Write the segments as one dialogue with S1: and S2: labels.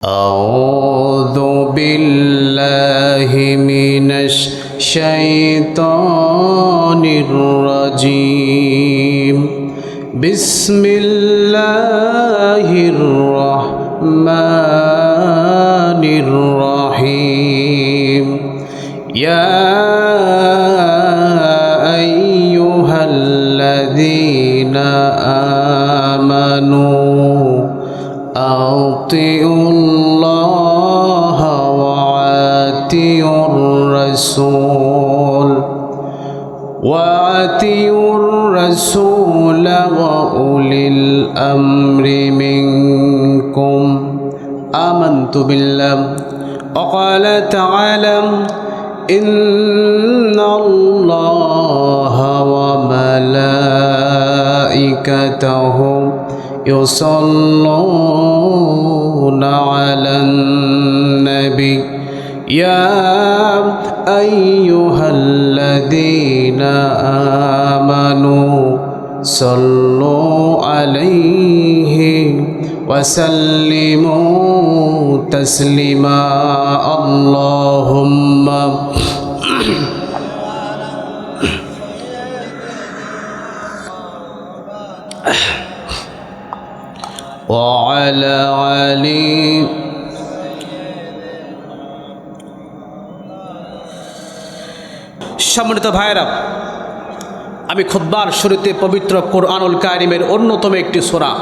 S1: أعوذ بالله من الشيطان الرجيم بسم الله الرحمن الرحيم يا أيها الذين آمنوا أطيعوا الله وأطيعوا الرسول وأولي الأمر منكم آمنت بالله وقال تعالى إن الله وملائكته يصلون على النبي يا أيها الذين آمنوا صلوا عليه وسلموا تسليما اللهم وعلى علي সম্মানিত ভাইরা, আমি খুতবার শুরুতে পবিত্র কোরআনুল কারিমের অন্যতম একটি সূরা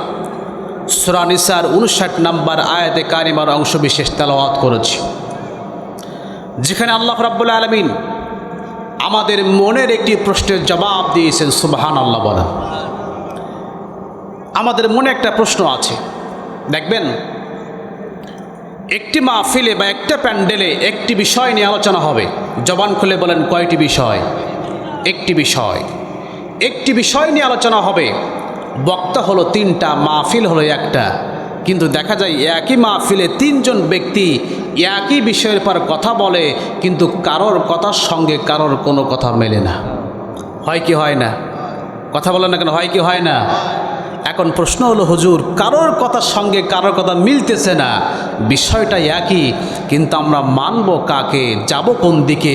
S1: সূরা নিসার 59 নম্বর আয়াতে কারিমার অংশ বিশেষ তেলাওয়াত করেছি, যেখানে আল্লাহ রাব্বুল আলামিন আমাদের মনের একটি প্রশ্নের জবাব দিয়েছেন। সুবহানাল্লাহ বলেন। আমাদের মনে একটা প্রশ্ন আছে। দেখবেন, একটি মাহফিলে বা একটা প্যান্ডেলে একটি বিষয় নিয়ে আলোচনা হবে। জবান খুলে বলেন, কয়টি বিষয়? একটি বিষয়। একটি বিষয় নিয়ে আলোচনা হবে। বক্তা হলো 3টা, মাহফিল হলো একটা। কিন্তু দেখা যায় একই মাহফিলে 3 জন ব্যক্তি একই বিষয়ের পর কথা বলে, কিন্তু কারোর কথার সঙ্গে কারোর কোনো কথা মেলে না। হয় কি হয় না? কথা বলেন না কেন? হয় কি হয় না? এখন প্রশ্ন হলো, হুজুর, কারোর কথার সঙ্গে কারোর কথা মিলতেছে না, বিষয়টা একই, কিন্তু আমরা মানব কাকে, যাব কোন দিকে?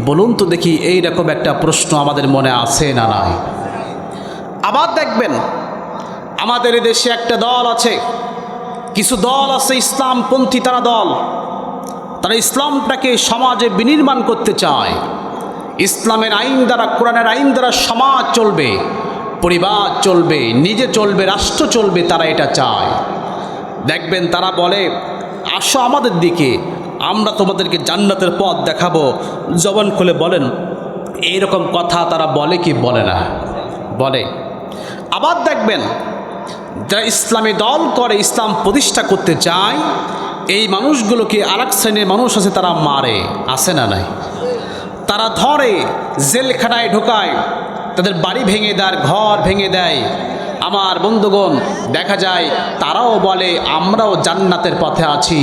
S1: বলুন তো দেখি। এইরকম একটা প্রশ্ন আমাদের মনে আছে না নাই? আবার দেখবেন, আমাদের দেশে একটা দল আছে, কিছু দল আছে ইসলামপন্থী দল। তারা ইসলামটাকে সমাজে বিনির্মাণ করতে চায়। ইসলামের আইন দ্বারা, কোরআনের আইন দ্বারা সমাজ চলবে, পরিবার চলবে, নিজে চলবে, রাষ্ট্র চলবে। তারা এটা চায়। দেখবেন তারা বলে, আসো আমাদের দিকে, আমরা তোমাদেরকে জান্নাতের পথ দেখাবো। জবান খুলে বলেন, এইরকম কথা তারা বলে কি বলে না? বলে। আবার দেখবেন, যারা ইসলামী দল করে, ইসলাম প্রতিষ্ঠা করতে চায়, এই মানুষগুলোকে আরেক শ্রেণীর মানুষ আছে, তারা মারে। আছে না নাই? তারা ধরে, জেলখানায় ঢোকায়, তাদের বাড়ি ভেঙে দেয়, ঘর ভেঙে দেয়। আমার বন্ধুগণ, দেখা যায় তারাও বলে আমরাও জান্নাতের পথে আছি।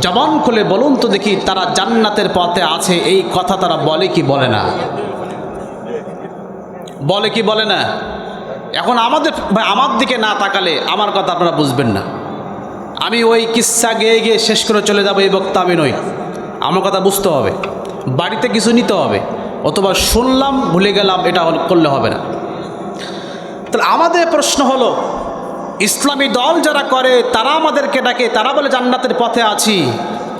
S1: জবান খুলে বলুন তো দেখি, তারা জান্নাতের পথে আছে, এই কথা তারা বলে কি বলে না? বলে কি বলে না? এখন আমার দিকে না তাকালে আমার কথা আপনারা বুঝবেন না। আমি ওই কিস্সা গেয়ে গিয়ে শেষ করে চলে যাব, এই বক্তা আমি নই। আমার কথা বুঝতে হবে, বাড়িতে কিছু নিতে হবে, অথবা শুনলাম ভুলে গেলাম, এটা করলে হবে না। তাহলে আমাদের প্রশ্ন হলো, ইসলামী দল যারা করে তারা আমাদেরকে ডাকে, তারা বলে জান্নাতের পথে আছি।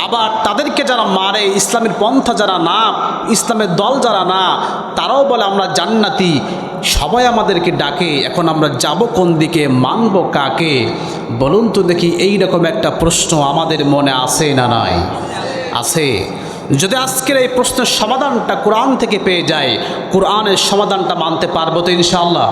S1: আবার তাদেরকে যারা মারে, ইসলামের পন্থা যারা না, ইসলামের দল যারা না, তারাও বলে আমরা জান্নাতি। সবাই আমাদেরকে ডাকে। এখন আমরা যাব কোন দিকে, মানব কাকে? বলুন তো দেখি। এইরকম একটা প্রশ্ন আমাদের মনে আছে না নাই? আছে। যদি আজকের এই প্রশ্নের সমাধানটা কোরআন থেকে পেয়ে যায়, কোরআনের সমাধানটা মানতে পারবো তো ইনশাআল্লাহ?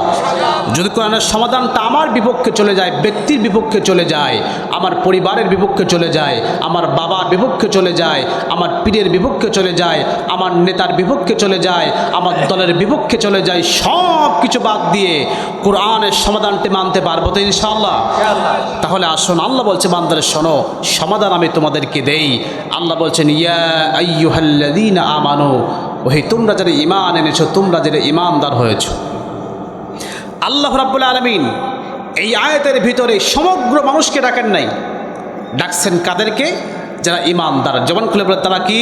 S1: যদি কোরআনের সমাধানটা আমার বিপক্ষে চলে যায়, ব্যক্তির বিপক্ষে চলে যায়, আমার পরিবারের বিপক্ষে চলে যায়, আমার বাবার বিপক্ষে চলে যায়, আমার পীরের বিপক্ষে চলে যায়, আমার নেতার বিপক্ষে চলে যায়, আমার দলের বিপক্ষে চলে যায়, সব কিছু বাদ দিয়ে কোরআনের সমাধানটি মানতে পারবো তো ইনশাআল্লাহ? তাহলে আসুন, আল্লাহ বলছে, বান্দারে শোনো, সমাধান আমি তোমাদেরকে দেই। আল্লাহ বলছেন, ইয়া আইয়ুহাল্লাযীনা আমানু, ওহে তোমরা যারা ঈমান এনেছো, তোমরা যারা ঈমানদার হয়েছো। আল্লাহ রাব্বুল আলামিন এই আয়াতের ভিতরে সমগ্র মানুষকে ডাকেন নাই। ডাকছেন কাদেরকে? যারা ইমানদার। জবান খুলে বলে তারা কি?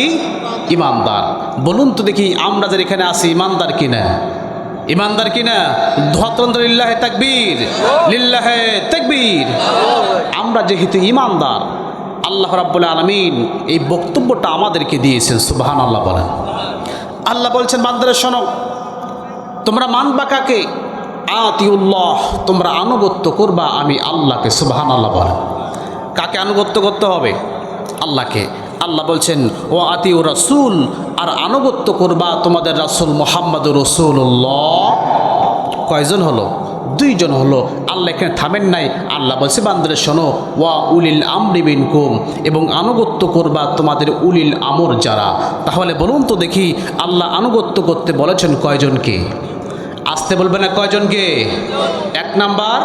S1: ইমানদার। বলুন তো দেখি আমরা যারা এখানে আছি ইমানদার কিনা? ইমানদার কিনা? ধোয়াতন্দ্র লিল্লাহে তাকবীর, লিল্লাহে তাকবীর। আমরা যেহেতু ইমানদার, আল্লাহ রাব্বুল আলামিন এই বক্তব্যটা আমাদেরকে দিয়েছেন। সুবহানাল্লাহ বলেন। আল্লাহ বলছেন বান্দারা শোনো, তোমরা মানবা কাকে? আতিউল্লাহ, তোমরা আনুগত্য করবা আমি আল্লাহকে। সুবহানাল্লাহ বলেন। কাকে আনুগত্য করতে হবে? আল্লাহকে। আল্লাহ বলছেন ও আতিউ রাসূল, আর আনুগত্য করবা তোমাদের রাসূল মুহাম্মদুর রাসূলুল্লাহ। কয়জন হলো? দুইজন হলো। আল্লাহ এখানে থামেন নাই। আল্লাহ বলছে বান্দারা শোনো, ওয়া উলিল আমরি মিনকুম, এবং আনুগত্য করবা তোমাদের উলিল আমর যারা। তাহলে বলুন তো দেখি আল্লাহ আনুগত্য করতে বলেছেন কয়জনকে? আসতে বলবে না কয়জনকে? এক নাম্বার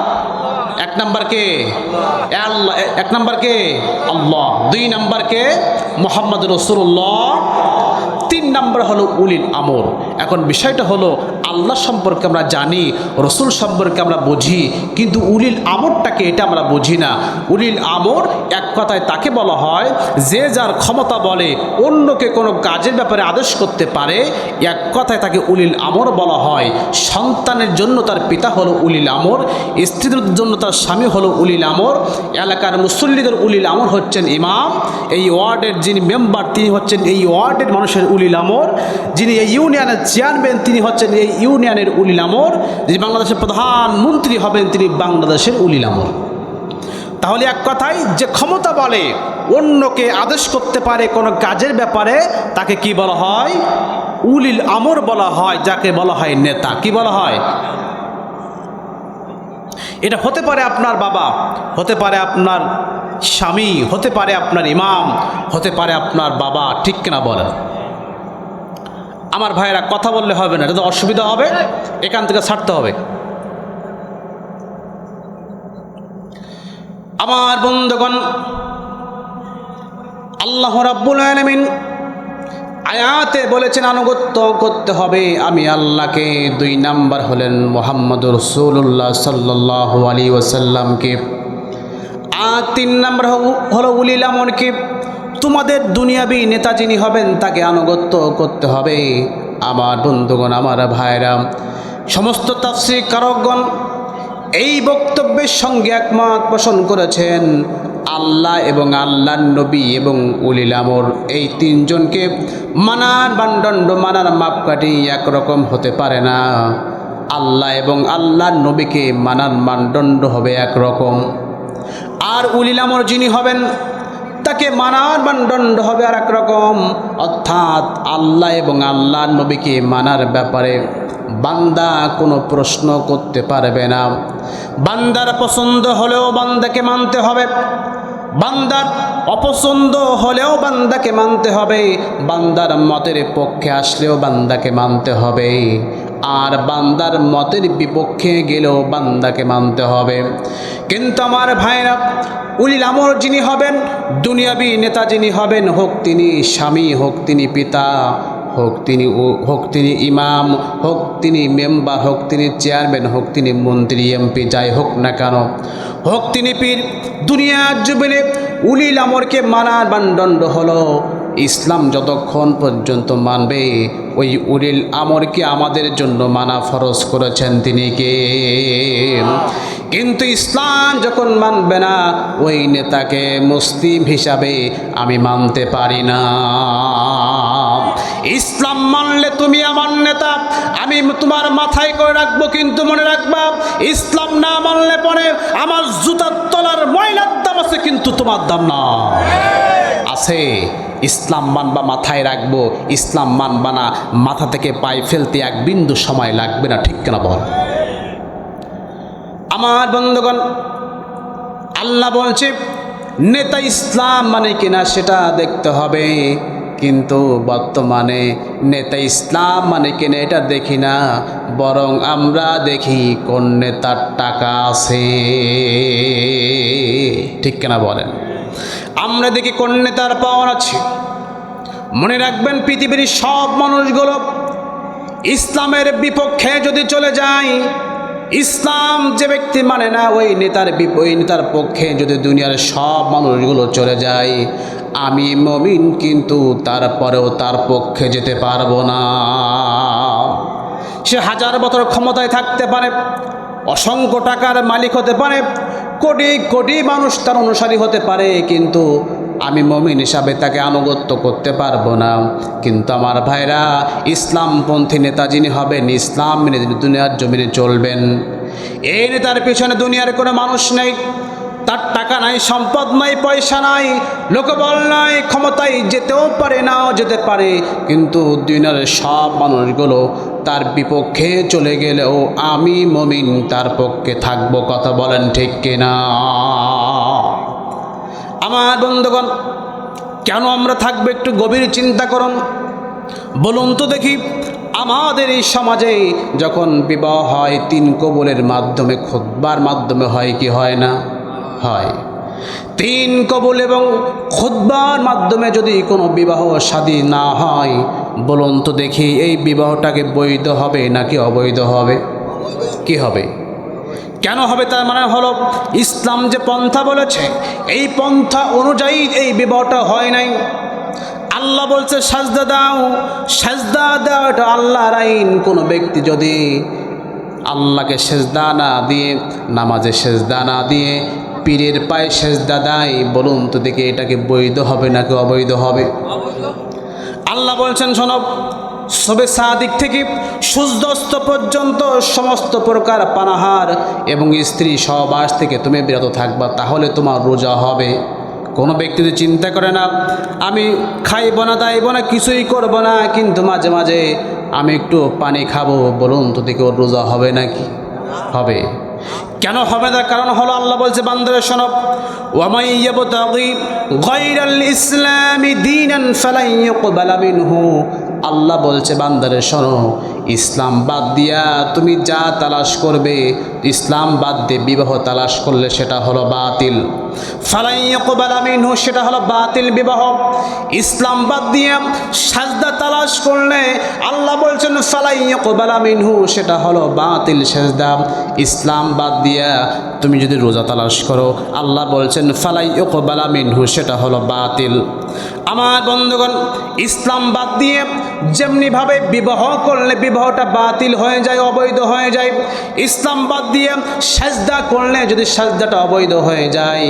S1: কে? আল্লাহ। এক নাম্বার কে? আল্লাহ। দুই নাম্বার কে? মুহাম্মদ রাসূলুল্লাহ। তিন নাম্বার হলো উলিল আমর। এখন বিষয়টা হলো আল্লাহ সম্পর্কে আমরা জানি, রসুল সম্পর্কে আমরা বুঝি, কিন্তু উলিল আমরটাকে এটা আমরা বুঝি না। উলিল আমর এক কথায় তাকে বলা হয় যে যার ক্ষমতা বলে অন্যকে কোনো কাজের ব্যাপারে আদেশ করতে পারে, এক কথায় তাকে উলিল আমর বলা হয়। সন্তানের জন্য তার পিতা হলো উলিল আমর, স্ত্রীদের জন্য তার স্বামী হলো উলিল আমর, এলাকার মুসল্লিদের উলিল আমর হচ্ছেন ইমাম, এই ওয়ার্ডের যিনি মেম্বার তিনি হচ্ছেন এই ওয়ার্ডের মানুষের উলিল আমর, যিনি এই ইউনিয়নের চেয়ারম্যান তিনি হচ্ছেন এই ইউনিয়নের উলিল আমর, যিনি বাংলাদেশের প্রধানমন্ত্রী হবেন তিনি বাংলাদেশের উলিল আমর। তাহলে এক কথায় যে ক্ষমতা বলে অন্যকে আদেশ করতে পারে কোনো কাজের ব্যাপারে তাকে কি বলা হয়? উলিল আমর বলা হয়, যাকে বলা হয় নেতা। কি বলা হয়? এটা হতে পারে আপনার বাবা, হতে পারে আপনার স্বামী, হতে পারে আপনার ইমাম, হতে পারে আপনার বাবা। ঠিক কিনা বলেন? আমার ভাইয়েরা কথা বললে হবে না, এটা তো অসুবিধা হবে, এখান থেকে ছাড়তে হবে। আমার বন্ধুগণ, আল্লাহ রাব্বুল আলামিন আয়াতে বলেছেন আনুগত্য করতে হবে আমি আল্লাহকে। দুই নাম্বার হলেন মুহাম্মদুর রাসূলুল্লাহ সাল্লাল্লাহু আলাইহি ওয়াসাল্লামকে। আর তিন নাম্বার হলো উলিল আমরকে। তোমাদের দুনিয়াবি নেতা যিনি হবেন তাকে আনুগত্য করতে হবে। আমার বন্ধুগণ, আমার ভাইরা, সমস্ত তাফসীর কারকগণ এই বক্তব্যের সঙ্গে একমত পোষণ করেছেন। আল্লাহ এবং আল্লাহর নবী এবং উলিল আমর এই তিনজনকে মানার মানদণ্ড, মানার মাপকাঠি একরকম হতে পারে না। আল্লাহ এবং আল্লাহর নবীকে মানার মানদণ্ড হবে একরকম, আর উলিল আমর যিনি হবেন তাকে মানার মানদণ্ড হবে আর একরকম। অর্থাৎ আল্লাহ এবং আল্লাহর নবীকে মানার ব্যাপারে বান্দা কোনো প্রশ্ন করতে পারবে না। বান্দার পছন্দ হলেও বান্দাকে মানতে হবে, বান্দার অপছন্দ হলেও বান্দাকে মানতে হবে, বান্দার মতের পক্ষে আসলেও বান্দাকে মানতে হবে, আর বান্দার মতের বিপক্ষে গেলেও বান্দাকে মানতে হবে। কিন্তু আমার ভাইরা, উলিল আমর যিনি হবেন, দুনিয়াবি নেতা যিনি হবেন, হোক তিনি স্বামী, হোক তিনি পিতা, হোক তিনি ইমাম, হোক তিনি মেম্বার, হোক তিনি চেয়ারম্যান, হোক তিনি মন্ত্রী, এমপি, যাই হোক না কেন, হোক তিনি পীর, দুনিয়ার জমিনে উলিল আমরকে মানার মানদণ্ড হলো ইসলাম যতক্ষণ পর্যন্ত মানবে ওই উলিল আমরকে আমাদের জন্য মানা ফরজ করেছেন তিনি কে। কিন্তু ইসলাম যখন মানবে না ওই নেতাকে মুসলিম হিসাবে আমি মানতে পারি না। ইসলাম মানলে তুমি আমার নেতা, আমি তোমার মাথায় করে রাখবো, কিন্তু মনে রাখবা ইসলাম না মানলে পরে আমার জুতার তলার ময়লার দাম আছে, কিন্তু তোমার দাম না আছে। ইসলাম মানবা, মাথায় রাখবো, ইসলাম মানবা না, মাথা থেকে পায়ে ফেলতে এক বিন্দু সময় লাগবে না। ঠিক কিনা বল? আমার বন্ধুগণ, আল্লাহ বলছে নেতা ইসলাম মানে কিনা সেটা দেখতে হবে, কিন্তু বর্তমানে নেতা ইসলাম মানে কিনা এটা দেখি না, বরং আমরা দেখি কোন নেতার টাকা আছে। ঠিক কিনা বলেন? আমরা দেখি কোন নেতার পাওয়ার আছে। মনে রাখবেন, পৃথিবীর সব মানুষগুলো ইসলামের বিপক্ষে যদি চলে যায়, ইসলাম যে ব্যক্তি মানে না ওই নেতার পক্ষে যদি দুনিয়ার সব মানুষগুলো চলে যায়, আমি মুমিন কিন্তু তারপরেও তার পক্ষে যেতে পারবো না। সে 1000 বছর ক্ষমতায় থাকতে পারে, অসংখ্য টাকার মালিক হতে পারে, কোটি কোটি মানুষ তার অনুসারী হতে পারে, কিন্তু আমি মুমিন হিসাবে তাকে আনুগত্য করতে পারবো না। কিন্তু আমার ভাইরা, ইসলামপন্থী নেতা যিনি হবেন, ইসলাম মেনে যিনি দুনিয়ার জমিনে চলবেন, এই নেতার পেছনে দুনিয়ার কোনো মানুষ নেই, তার টাকা নাই, সম্পদ নাই, পয়সা নাই, লোকবল নাই, ক্ষমতায় যেতেও পারে, নাও যেতে পারে, কিন্তু দুনিয়ার সব মানুষগুলো তার বিপক্ষে চলে গেলেও আমি মুমিন তার পক্ষে থাকবো। কথা বলেন ঠিক কিনা? আমার বন্ধুগণ, কেন আমরা থাকবো একটু গভীর চিন্তা করুন। বলুন তো দেখি, আমাদের এই সমাজে যখন বিবাহ হয় 3 কবুলের মাধ্যমে, খুতবার মাধ্যমে হয় কি হয় না? হয়। 3 কবুল এবং খুতবার মাধ্যমে যদি কোনো বিবাহ শাদী না হয়, বলুন তো দেখি এই বিবাহটাকে বৈধ হবে নাকি অবৈধ হবে? কি হবে? কেন হবে? তার মানে হলো ইসলাম যে পন্থা বলেছে এই পন্থা অনুযায়ী এই বিবাহটা হয় নাই। আল্লাহ বলছে সাজদা দাও, সাজদা দাও, এটা আল্লাহর আইন। কোনো ব্যক্তি যদি আল্লাহকে সেজদা না দিয়ে, নামাজে সেজদা না দিয়ে পীরের পায়ে সেজদা দেয়, বলুন তো দেখি এটাকে বৈধ হবে নাকি অবৈধ হবে? আল্লাহ বলছেন, শোনো, সবে সাদিক থেকে সূর্যাস্ত পর্যন্ত সমস্ত প্রকার পানাহার এবং স্ত্রী সহবাস থেকে তুমি বিরত থাকবা, তাহলে তোমার রোজা হবে। কোনো ব্যক্তি যদি চিন্তা করে না আমি খাইব না, দাইব না, কিছুই করব না, কিন্তু মাঝে মাঝে আমি একটু পানি খাবো, বলুন তো দেখি ওর রোজা হবে নাকি? হবে। কেন হবে না? কারণ হলো আল্লাহ বলছে, বান্দারা শোনো, ওয়ামাই ইয়াবতাগি গায়রাল ইসলামি দীনান ফালান ইউকবালা মিনহু। আল্লাহ বলছে, বান্দারে শোনো, ইসলাম বাদ দিয়া তুমি যা তালাশ করবে, ইসলাম বাদ দিয়ে বিবাহ তালাশ করলে সেটা হলো বাতিল। ফালান ইউকবালা মিনহু, সেটা হলো বাতিল বিবাহ। ইসলাম বাদ দিয়ে সাজদা তালাশ করলে আল্লাহ বলছেন ফালান ইউকবালা মিনহু, সেটা হলো বাতিল সাজদা। ইসলাম বাদ দিয়া তুমি যদি রোজা তালাশ করো, আল্লাহ বলছেন ফালান ইউকবালা মিনহু, সেটা হলো বাতিল। আমার বন্ধুগণ, ইসলাম বাদ দিয়ে যেমনিভাবে বিবাহ করলে বিবাহটা বাতিল হয়ে যায়, অবৈধ হয়ে যায়, ইসলাম বাদ দিয়ে সাজদা করলে যদি সাজদাটা অবৈধ হয়ে যায়,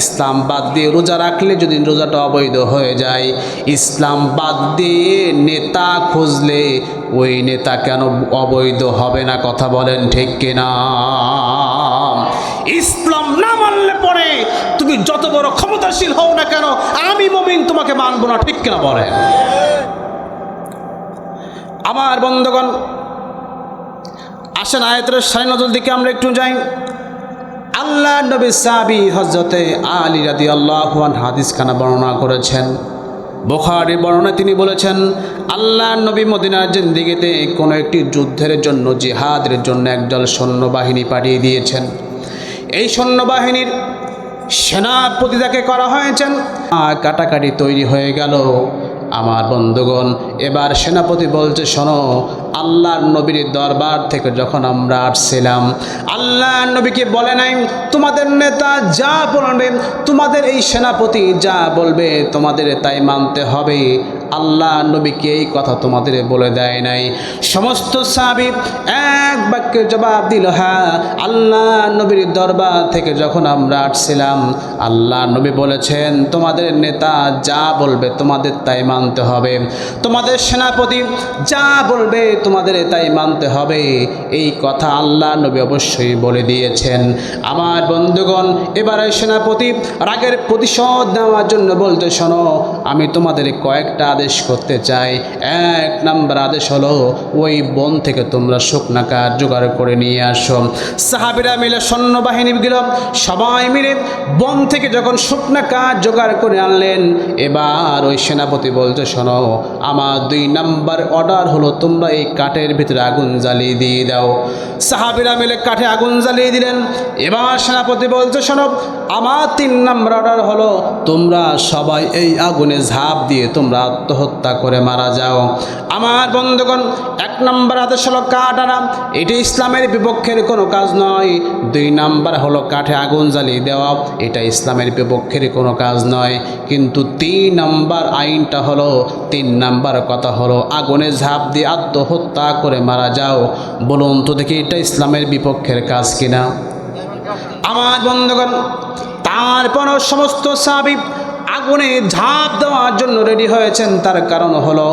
S1: ইসলাম বাদ দিয়ে রোজা রাখলে যদি রোজাটা অবৈধ হয়ে যায়, ইসলাম বাদ দিয়ে নেতা খুঁজলে ওই নেতা কেন অবৈধ হবে না? কথা বলেন ঠিক কিনা? ইসলাম না মানলে পরে তুমি যত বড় ক্ষমতাশীল হও না কেন, আমি মুমিন তোমাকে মানবো না। ঠিক কিনা বলেন? আমার বন্ধুগণ, আসেন আয়াতের সারি নজর দিকে আমরা একটু যাই। আল্লাহ নবী সাহাবী হযরতে আলী রাদিয়াল্লাহু আনহু হাদিসখানা বর্ণনা করেছেন। বুখারী বর্ণনায় তিনি বলেছেন, আল্লাহ নবী মদিনার জিন্দেগিতে কোনো একটি যুদ্ধের জন্য, জিহাদের জন্য একদল সৈন্যবাহিনী পাঠিয়ে দিয়েছেন। এই সৈন্যবাহিনীর সেনাপতি যাকে করা হয়েছেন, কাটাকাটি তৈরি হয়ে গেল। আমার বন্ধুগণ, এবার সেনাপতি বলছে, শোনো, আল্লাহর নবীর দরবার থেকে যখন আমরা আসছিলাম, আল্লাহর নবীকে বলে নাই তোমাদের নেতা যা বলবে, তোমাদের এই সেনাপতি যা বলবে তোমাদের তাই মানতে হবে। আল্লাহ নবীকে এই কথা তোমাদের বলে দেয় নাই। সমস্ত সাহাবী এক বাক্যে জবাব দিল, হ্যাঁ, আল্লাহ নবীর দরবার থেকে যখন আমরা আসছিলাম, আল্লাহ নবী বলেছেন তোমাদের নেতা যা বলবে তোমাদের তাই মানতে হবে, তোমাদের সেনাপতি যা বলবে তোমাদের তাই মানতে হবে। এই কথা আল্লাহ নবী অবশ্যই বলে দিয়েছেন। আমার বন্ধুগণ, এবারে সেনাপতি রাগের প্রতিশোধ নেওয়ার জন্য বলতে, শোনো, আমি তোমাদের কয়েকটা আদেশ করতে চাই। 1 নম্বর আদেশ হলো, ওই বন থেকে তোমরা শুকনা কাঠ জোগাড় করে নিয়ে আসো। সাহাবীরা মিলে, সৈন্যবাহিনীগুলো সবাই মিলে বন থেকে যখন শুকনা কাঠ জোগাড় করে আনলেন, এবার ওই সেনাপতি বলতে, শোনো, আমার 2 নম্বর অর্ডার হলো তোমরা এই কাঠের ভিতরে আগুন জ্বালিয়ে দিয়ে দাও। সাহাবীরা মিলে কাঠে আগুন জ্বালিয়ে দিলেন। এবার সেনাপতি বলতে, শোনো, আমার 3 নম্বর অর্ডার হলো তোমরা সবাই এই আগুনে ঝাঁপ দিয়ে তোমরা আত্মহত্যা করে মারা যাও। আমার বন্ধুগণ, 1 নম্বর আদেশ হলো কাঠ আনা, এটা ইসলামের বিপক্ষের কোনো কাজ নয়। 2 নম্বর হলো কাঠে আগুন জ্বালিয়ে দেওয়া, এটা ইসলামের বিপক্ষের কোনো কাজ নয়। কিন্তু 3 নম্বর আইনটা হলো, 3 নম্বর কথা হলো আগুনে ঝাঁপ দিয়ে আত্মহত্যা করে মারা যাও। বলুন তো দেখি এটা ইসলামের বিপক্ষের কাজ কিনা? আমার বন্ধুগণ, তারপরও সমস্ত সাহাবী আগুনে ঝাঁপ দেওয়ার জন্য রেডি হয়েছেন। তার কারণ হলো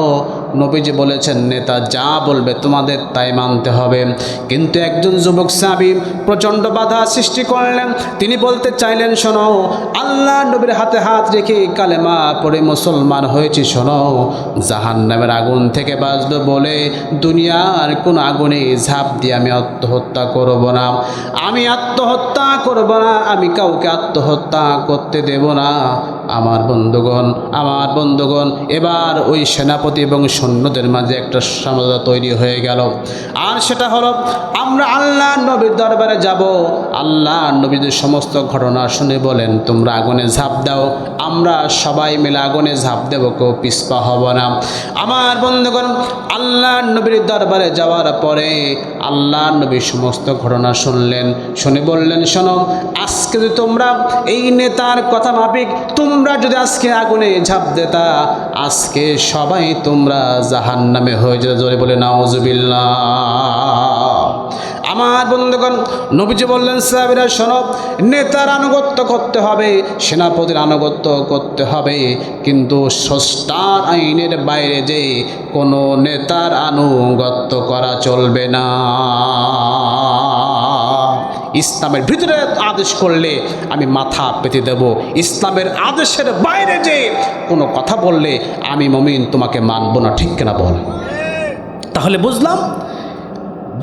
S1: নবীজি বলেছেন, নেতা যা বলবে তোমাদের তাই মানতে হবে। কিন্তু একজন যুবক সাহাবী প্রচণ্ড বাধা সৃষ্টি করলেন। তিনি বলতে চাইলেন, শোনো, আল্লাহ নবীর হাতে হাত রেখে কালেমা পড়ে মুসলমান হয়েছি, শোনো, জাহান্নামের আগুন থেকে বাঁচবে বলে দুনিয়ার কোন আগুনে ঝাঁপ দিয়ে আমি আত্মহত্যা করব না, আমি আত্মহত্যা করব না, আমি কাউকে আত্মহত্যা করতে দেব না। আমার বন্ধুগণ, এবার ওই সেনাপতি এবং সৈন্যদের মাঝে একটা সমঝোতা তৈরি হয়ে গেল। আর সেটা হলো, আমরা আল্লাহ নবীর দরবারে যাব, আল্লাহ নবীদের সমস্ত ঘটনা শুনে বলেন তোমরা আগুনে ঝাঁপ দাও, আমরা সবাই মিলে আগুনে ঝাঁপ দেব, কেউ পিছপা হব না। আমার বন্ধুগণ, আল্লাহ নবীর দরবারে যাওয়ার পরে আল্লাহ নবী সমস্ত ঘটনা শুনলেন, শুনে বললেন, শোনো, আজকে যদি তোমরা এই নেতার কথা মাফিক তোমরা যদি আজকে আগুনে ঝাঁপ দেতা, আজকে সবাই তোমরা জাহান্নামে হয়ে যেতে। জোরে বলে নাউজুবিল্লাহ। আমার বন্ধুগণ, নবীজি বললেন, সাহাবীরা শোনো, নেতার আনুগত্য করতে হবে, সেনাপতির আনুগত্য করতে হবে, কিন্তু স্রষ্টার আইনের বাইরে যে কোনো নেতার আনুগত্য করা চলবে না। ইসলামের ভিতরে আদেশ করলে আমি মাথা পেতে দেব, ইসলামের আদেশের বাইরে যে কোনো কথা বললে আমি মুমিন তোমাকে মানব না। ঠিক কিনা বল? তাহলে বুঝলাম,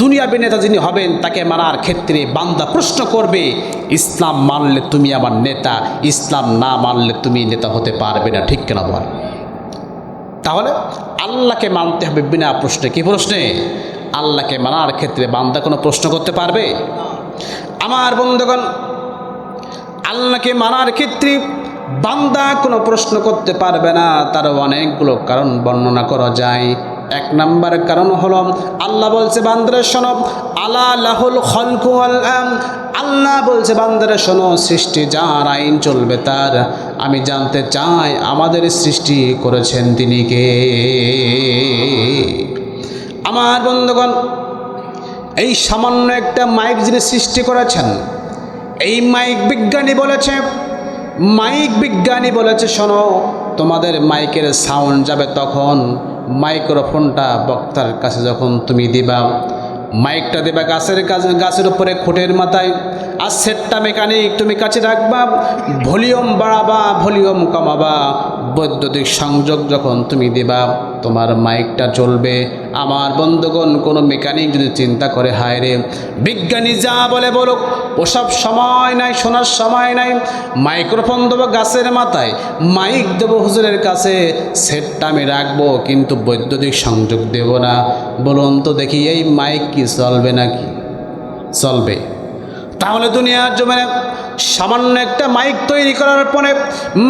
S1: দুনিয়াবী নেতা যিনি হবেন তাকে মানার ক্ষেত্রে বান্দা প্রশ্ন করবে, ইসলাম মানলে তুমি আমার নেতা, ইসলাম না মানলে তুমি নেতা হতে পারবে না। ঠিক কিনা বল? তাহলে আল্লাহকে মানতে হবে বিনা প্রশ্নে। কি প্রশ্নে? আল্লাহকে মানার ক্ষেত্রে বান্দা কোনো প্রশ্ন করতে পারবে? আমার বন্ধুগণ, আল্লাহকে মানার ক্ষেত্রে বান্দা কোনো প্রশ্ন করতে পারবে না। তার অনেকগুলো কারণ বর্ণনা করা যায়। 1 নম্বর কারণ হলো, আল্লাহ বলছে বান্দারা শোনো, আলা লাহুল খলকু ওয়াল আমর, আল্লাহ বলছে বান্দারা শোনো, সৃষ্টি যার, আইন চলবে তার। আমি জানতে চাই আমাদের সৃষ্টি করেছেন তিনি কে? আমার বন্ধুগণ, এই সামান্য একটা মাইক যিনি সৃষ্টি করেছেন, এই মাইক বিজ্ঞানী বলেছে শোনো, তোমাদের মাইকের সাউন্ড যাবে তখন মাইক্রোফোনটা বক্তার কাছে যখন তুমি দিবা, মাইকটা দেবা গাছের উপরে খুঁটের মাথায়, আর সেটটা মেকানিক তুমি কাছে রাখবা, ভলিউম বাড়াবা, ভলিউম কমাবা, বৈদ্যুতিক সংযোগ যখন তুমি দিবা তোমার মাইকটা চলবে। আমার বন্ধুগণ, কোনো মেকানিক যদি চিন্তা করে, হায় রে, বিজ্ঞানী যা বলে বলুক, ওসব সময় নাই, শোনার সময় নাই, মাইক্রোফোন দেবো গাছের মাথায়, মাইক দেবো হুজুরের কাছে, সেটটা আমি রাখবো কিন্তু বৈদ্যুতিক সংযোগ দেব না। বলুন তো দেখি, এই মাইক কি চলবে নাকি? চলবে। তাহলে দুনিয়ার জমিনে সামান্য একটা মাইক তৈরি করার পরে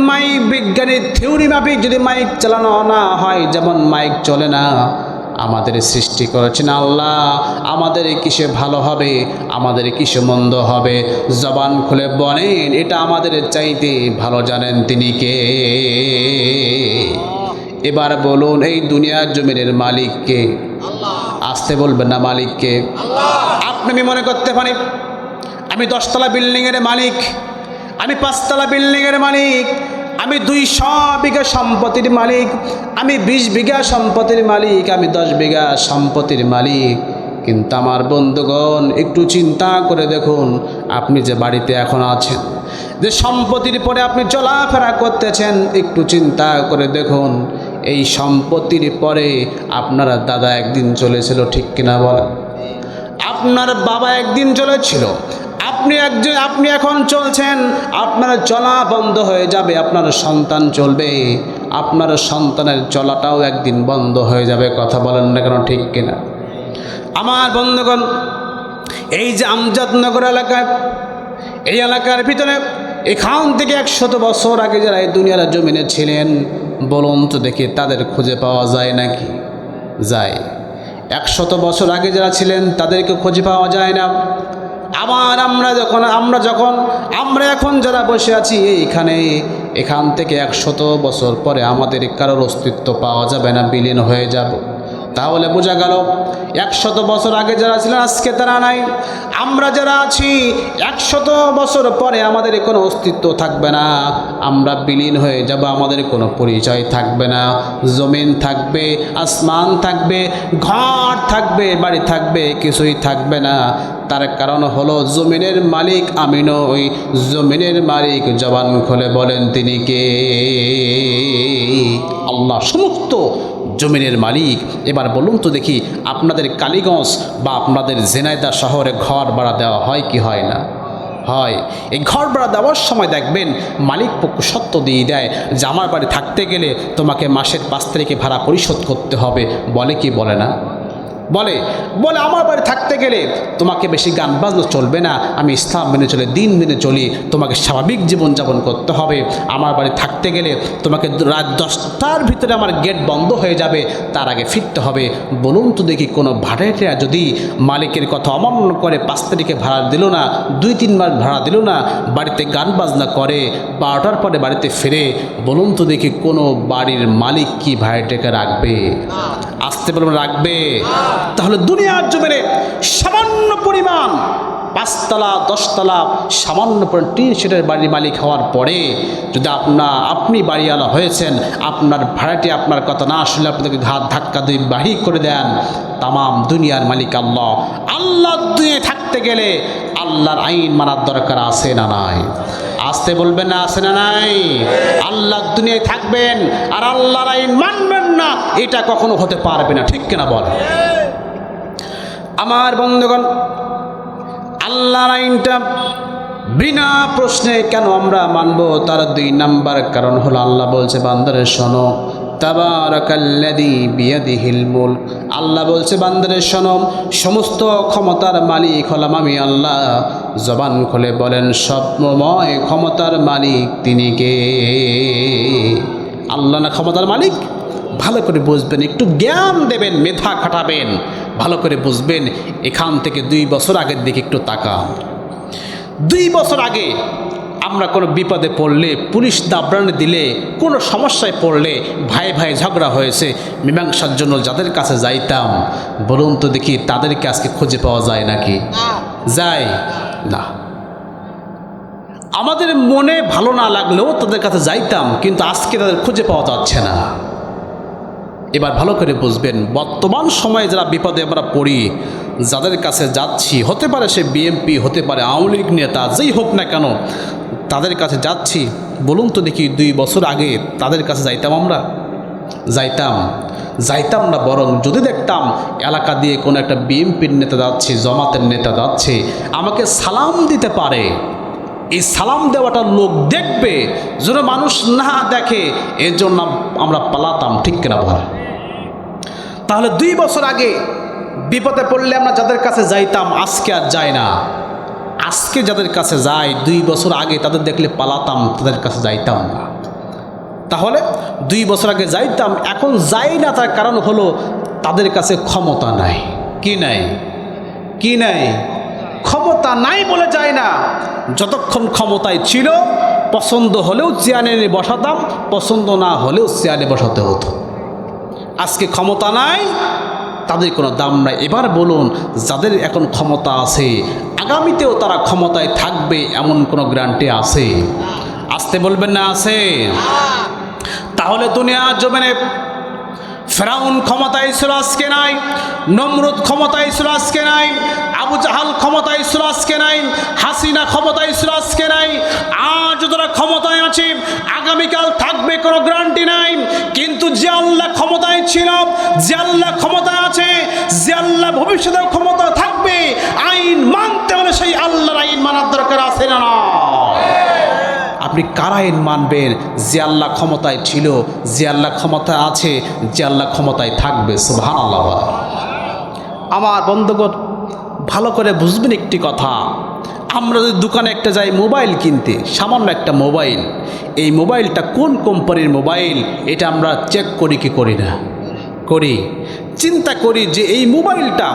S1: মাইক বিজ্ঞানীর থিওরি মাফিক যদি মাইক চালানো না হয়, যেমন মাইক চলে না। আমাদের সৃষ্টি করেছেন আল্লাহ, আমাদের কিসে ভালো হবে, আমাদের কিসে মন্দ হবে, জবান খুলে বলেন, এটা আমাদের চাইতে ভালো জানেন তিনি কে? এবার বলুন, এই দুনিয়ার জমিনের মালিক কে? আসতে বলবেন না, মালিক কে? আপনি আমি মনে করতে পারি আমি 10 তলা বিল্ডিংয়ের মালিক, আমি 5 তলা বিল্ডিংয়ের মালিক, আমি 200 বিঘা সম্পত্তির মালিক, আমি 20 বিঘা সম্পত্তির মালিক, আমি 10 বিঘা সম্পত্তির মালিক। কিন্তু আমার বন্ধুগণ, একটু চিন্তা করে দেখুন, আপনি যে বাড়িতে এখন আছেন, যে সম্পত্তির পরে আপনি চলাফেরা করতেছেন, একটু চিন্তা করে দেখুন, এই সম্পত্তির পরে আপনার দাদা একদিন চলেছিল। ঠিক কিনা বলেন? আপনার বাবা একদিন চলেছিল, আপনি এখন চলছেন, আপনার চলা বন্ধ হয়ে যাবে, আপনার সন্তান চলবে, আপনার সন্তানের চলাটাও একদিন বন্ধ হয়ে যাবে। কথা বলেন না কেন? ঠিক কিনা? আমার বন্ধুগণ, এই যে আমজাদনগর এলাকায়, এই এলাকার ভিতরে এখান থেকে 100 বছর আগে যারা এই দুনিয়ার জমিনে ছিলেন, বলুন তো দেখি তাদের খুঁজে পাওয়া যায় নাকি? যায়। 100 বছর আগে যারা ছিলেন তাদেরকে খুঁজে পাওয়া যায় না। আবার আমরা এখন যারা বসে আছি এখান থেকে 100 বছর পরে আমাদের কারোর অস্তিত্ব পাওয়া যাবে না, বিলীন হয়ে যাব। তাহলে বোঝা গেল 100 বছর আগে যারা ছিলেন আজকে তারা নাই। আমরা যারা আছি 100 বছর পরে আমাদের কোনো অস্তিত্ব থাকবে না, আমরা বিলীন হয়ে যাব, আমাদের কোনো পরিচয় থাকবে না। জমিন থাকবে, আসমান থাকবে, ঘর থাকবে, বাড়ি থাকবে, কিছুই থাকবে না। তার কারণ হলো জমিনের মালিক আমি নই, জমিনের মালিক জবান খুলে বলেন তিনি কে? আল্লাহ সমস্ত জমিনের মালিক। এবার বলুন তো দেখি আপনাদের কালীগঞ্জ বা আপনাদের ঝিনাইদহ শহরে ঘর ভাড়া দেওয়া হয় কি হয় না? হয়। এই ঘর ভাড়া দেওয়ার সময় দেখবেন মালিক পক্ষ সত্য দিয়ে দেয় যে আমার বাড়ি থাকতে গেলে তোমাকে মাসের 5 তারিখে ভাড়া পরিশোধ করতে হবে। বলে কি বলে না? বলে আমার বাড়ি থাকতে গেলে তোমাকে বেশি গান বাজনা চলবে না, আমি ইসলাম মেনে চলে দিন মেনে চলি, তোমাকে স্বাভাবিক জীবনযাপন করতে হবে। আমার বাড়ি থাকতে গেলে তোমাকে রাত 10টার ভিতরে আমার গেট বন্ধ হয়ে যাবে, তার আগে ফিরতে হবে। বলুন তো দেখি কোনো ভাড়াটিয়া যদি মালিকের কথা অমান্য করে 5 তারিখে ভাড়া দিল না, 2-3 মাস ভাড়া দিল না, বাড়িতে গান বাজনা করে 12টার পরে বাড়িতে ফিরে, বলুন তো দেখি কোনো বাড়ির মালিক কি ভাড়াটিয়াকে রাখবে? আসতে বলুন, রাখবে? তাহলে দুনিয়ার জমিনে সামান্য পরিমাণ 5 তলা 10 তলা সামান্য পরিমাণ টিন শেডের বাড়ির মালিক হওয়ার পরে যদি আপনি বাড়িওয়ালা হয়েছেন, আপনার ভাড়াটি আপনার কথা না আসলে আপনাদেরকে ঘাত ধাক্কা দিয়ে বাহির করে দেন। তামাম দুনিয়ার মালিক আল্লাহ। আল্লাহর দুনিয়ায় থাকতে গেলে আল্লাহর আইন মানার দরকার আছে না নাই? আসতে বলবেন না, আছে না নাই? আল্লাহর দুনিয়ায় থাকবেন আর আল্লাহর আইন মানবেন না, এটা কখনো হতে পারবে না। ঠিক কিনা বল? আমার বন্ধুগণ, আল্লাহর আইনটা বিনা প্রশ্নে কেন আমরা মানব? তার 2 নাম্বার কারণ হলো আল্লাহ বলছে বান্দারে শোনো, তাবারাকাল্লাযী বিয়াদিহিল মুলক। আল্লাহ বলছে বান্দারে শোনো, সমস্ত ক্ষমতার মালিক হলাম আমি আল্লাহ। জবান খুলে বলেন সবময় ক্ষমতার মালিক তিনি কে? আল্লাহ না ক্ষমতার মালিক? ভালো করে বুঝবেন, একটু জ্ঞান দেবেন, মেধা খাটাবেন, ভালো করে বুঝবেন। এখান থেকে 2 বছর আগের দিকে একটু তাকান। 2 বছর আগে আমরা কোনো বিপদে পড়লে, পুলিশ দাবরানি দিলে, কোনো সমস্যায় পড়লে, ভাই ভাই ঝগড়া হয়েছে, মীমাংসার জন্য যাদের কাছে যাইতাম, বলুন তো দেখি তাদেরকে আজকে খুঁজে পাওয়া যায় নাকি? যায় না। আমাদের মনে ভালো না লাগলেও তাদের কাছে যাইতাম, কিন্তু আজকে তাদের খুঁজে পাওয়া যাচ্ছে না। এবার ভালো করে বুঝবেন, বর্তমান সময়ে যারা বিপদে আমরা পড়ি, যাদের কাছে যাচ্ছি, হতে পারে সে বিএনপি, হতে পারে আওয়ামী লীগ নেতা, যেই হোক না কেন, তাদের কাছে যাচ্ছি, বলুন তো দেখি 2 বছর আগে তাদের কাছে যাইতাম আমরা? যাইতাম না। বরং যদি দেখতাম এলাকা দিয়ে কোনো একটা বিএনপির নেতা যাচ্ছে, জামাতের নেতা যাচ্ছে, আমাকে সালাম দিতে পারে, এই সালাম দেওয়াটা লোক দেখবে, যেন মানুষ না দেখে, এর জন্য আমরা পালাতাম। ঠিক কিনা বল? তাহলে 2 বছর আগে বিপদে পড়লে আমরা যাদের কাছে যাইতাম, আজকে আর যাই না। আজকে যাদের কাছে যাই, 2 বছর আগে তাদের দেখলে পালাতাম, তাদের কাছে যাইতাম না। তাহলে 2 বছর আগে যাইতাম, এখন যাই না। তার কারণ হলো তাদের কাছে ক্ষমতা নাই। কি নাই? ক্ষমতা নাই বলে যায় না। যতক্ষণ ক্ষমতায় ছিল, পছন্দ হলেও চেয়ারে বসাতাম, পছন্দ না হলেও চেয়ারে বসাতে হতো। আজকে ক্ষমতা নাই, তাদের কোনো দাম নাই। এবার বলুন, যাদের এখন ক্ষমতা আছে, আগামীতেও তারা ক্ষমতায় থাকবে এমন কোনো গ্যারান্টি আছে? আসতে বলবেন না, আছে? তাহলে দুনিয়ার জমিনে ফেরাউন ক্ষমতায় ছিল, আজকে নাই। নমরুদ ক্ষমতায় ছিল, আজকে নাই। আবু জাহাল ক্ষমতায় ছিল, আজকে নাই। হাসিনা ক্ষমতায় ছিল, আজকে নাই। আজ যারা ক্ষমতায় আছে, আগামীকাল থাকবে কোনো গ্যারান্টি নাই। কিন্তু যে আল্লাহ ক্ষমতায় ছিল, যে আল্লাহ ক্ষমতায় আছে, যে আল্লাহ ভবিষ্যতেও ক্ষমতা থাকবে, আইন মানতে হলে সেই আল্লাহর আইন মানার দরকার আছে না? আপনি কার আইন মানবেন? যে আল্লাহ ক্ষমতায় ছিল, যে আল্লাহ ক্ষমতায় আছে, যে আল্লাহ ক্ষমতায় থাকবে। সুবহানাল্লাহ। আমার বন্ধুগণ, ভালো করে বুঝবেন একটি কথা, আমরা যদি দোকানে একটা যাই মোবাইল কিনতে, সামান্য একটা মোবাইল, এই মোবাইলটা কোন কোম্পানির মোবাইল এটা আমরা চেক করি কি করি না? করি। চিন্তা করি যে এই মোবাইলটা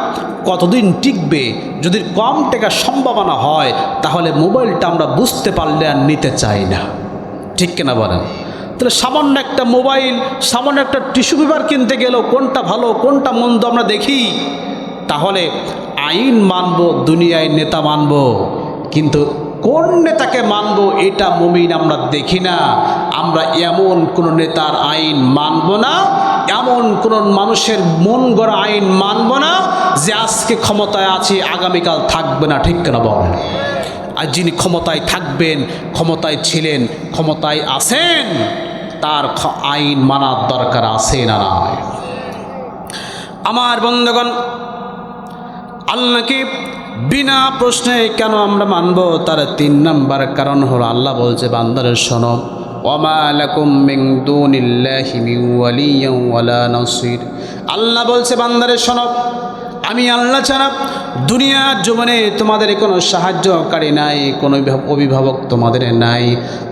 S1: কতদিন টিকবে। যদি কম টাকার সম্ভাবনা হয় তাহলে মোবাইলটা আমরা বুঝতে পারলে আর নিতে চাই না, ঠিক কিনা বলেন? তাহলে সামান্য একটা মোবাইল, সামান্য একটা টিস্যু পেপার কিনতে গেলেও কোনটা ভালো কোনটা মন্দ আমরা দেখি। তাহলে আইন মানব, দুনিয়ায় নেতা মানব, কিন্তু কোন নেতাকে মানব এটা মুমিন আমরা দেখি না। আমরা এমন কোন নেতার আইন মানব না, এমন কোন মানুষের মন গড়া আইন মানব না যে আজকে ক্ষমতায় আছে আগামীকাল থাকবে না, ঠিক কিনা বলেন? আর যিনি ক্ষমতায় থাকবেন, ক্ষমতায় ছিলেন, ক্ষমতায় আছেন, তার আইন মানার দরকার আছে না নয়? আমার বন্ধুগণ, আল্লাহকে বিনা প্রশ্নে কেন আমরা মানব? তার 3 নম্বর কারণ হলো আল্লাহ বলছে বান্দারে শোনো, ওমা লাকুম মিন দুনিল্লাহি মিন ওয়ালিয়্যিন ওয়ালা নাসির। আল্লাহ বলছে বান্দারে শোনো, আমি আল্লাহ ছাড়া দুনিয়ার জীবনে তোমাদের কোনো সাহায্যকারী নাই, কোনো অভিভাবক তোমাদের নাই।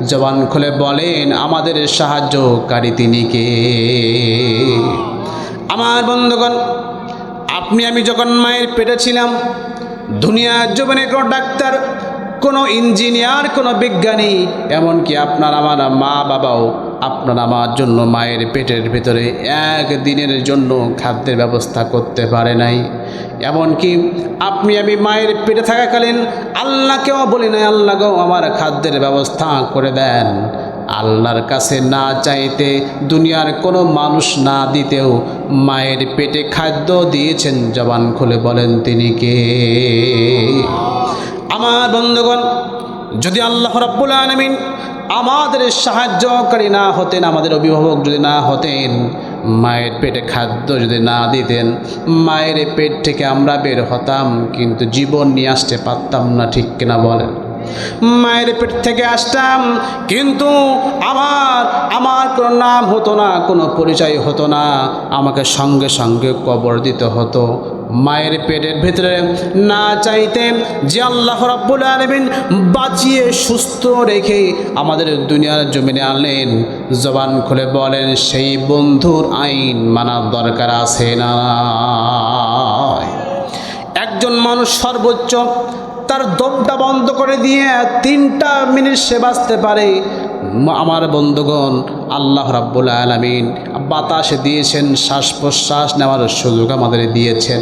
S1: জবান খুলে বলেন আমাদের সাহায্যকারী তিনি কে? আমার বন্ধুগণ, আপনি আমি যখন মায়ের পেটে ছিলাম, দুনিয়ার জীবনে কোনো ডাক্তার, কোনো ইঞ্জিনিয়ার, কোনো বিজ্ঞানী, এমনকি আপনার আমার মা বাবাও আপনার আমার জন্য মায়ের পেটের ভেতরে একদিনের জন্য খাদ্যের ব্যবস্থা করতে পারে নাই। এমনকি আপনি আমি মায়ের পেটে থাকাকালীন আল্লাহকেও বলি নাই আল্লাহ গো আমার খাদ্যের ব্যবস্থা করে দেন। আল্লাহর কাছে না চাইতে, দুনিয়ার কোনো মানুষ না দিতেও মায়ের পেটে খাদ্য দিয়েছেন। জবান খুলে বলেন তিনি কে? আমার বন্ধুগণ, যদি আল্লাহ রাব্বুল আলামিন আমাদের সাহায্যকারী না হতেন, আমাদের অভিভাবক যদি না হতেন, মায়ের পেটে খাদ্য যদি না দিতেন, মায়ের পেট থেকে আমরা বের হতাম কিন্তু জীবন নিয়ে আসতে পারতাম না, ঠিক কিনা বলেন? মায়ের পেট থেকে আসতাম কিন্তু আমার কোনো নাম হতো না, কোনো পরিচয় হতো না, আমাকে সঙ্গে সঙ্গে কবর দিতে হতো। মায়ের পেটের ভিতরে না চাইতে যে আল্লাহ রাব্বুল আলামিন বাঁচিয়ে সুস্থ রেখে আমাদের দুনিয়ার জমিনে আনলেন, জবান খুলে বলেন সেই বন্ধুর আইন মানার দরকার আছে না? একজন মানুষ সর্বোচ্চ তার দমটা বন্ধ করে দিয়ে 3টা মিনিট সে বাঁচতে পারে। আমার বন্ধুগণ, আল্লাহ রাব্বুল আলামিন বাতাসে দিয়েছেন, শ্বাস প্রশ্বাস নেওয়ার সুযোগ আমাদের দিয়েছেন।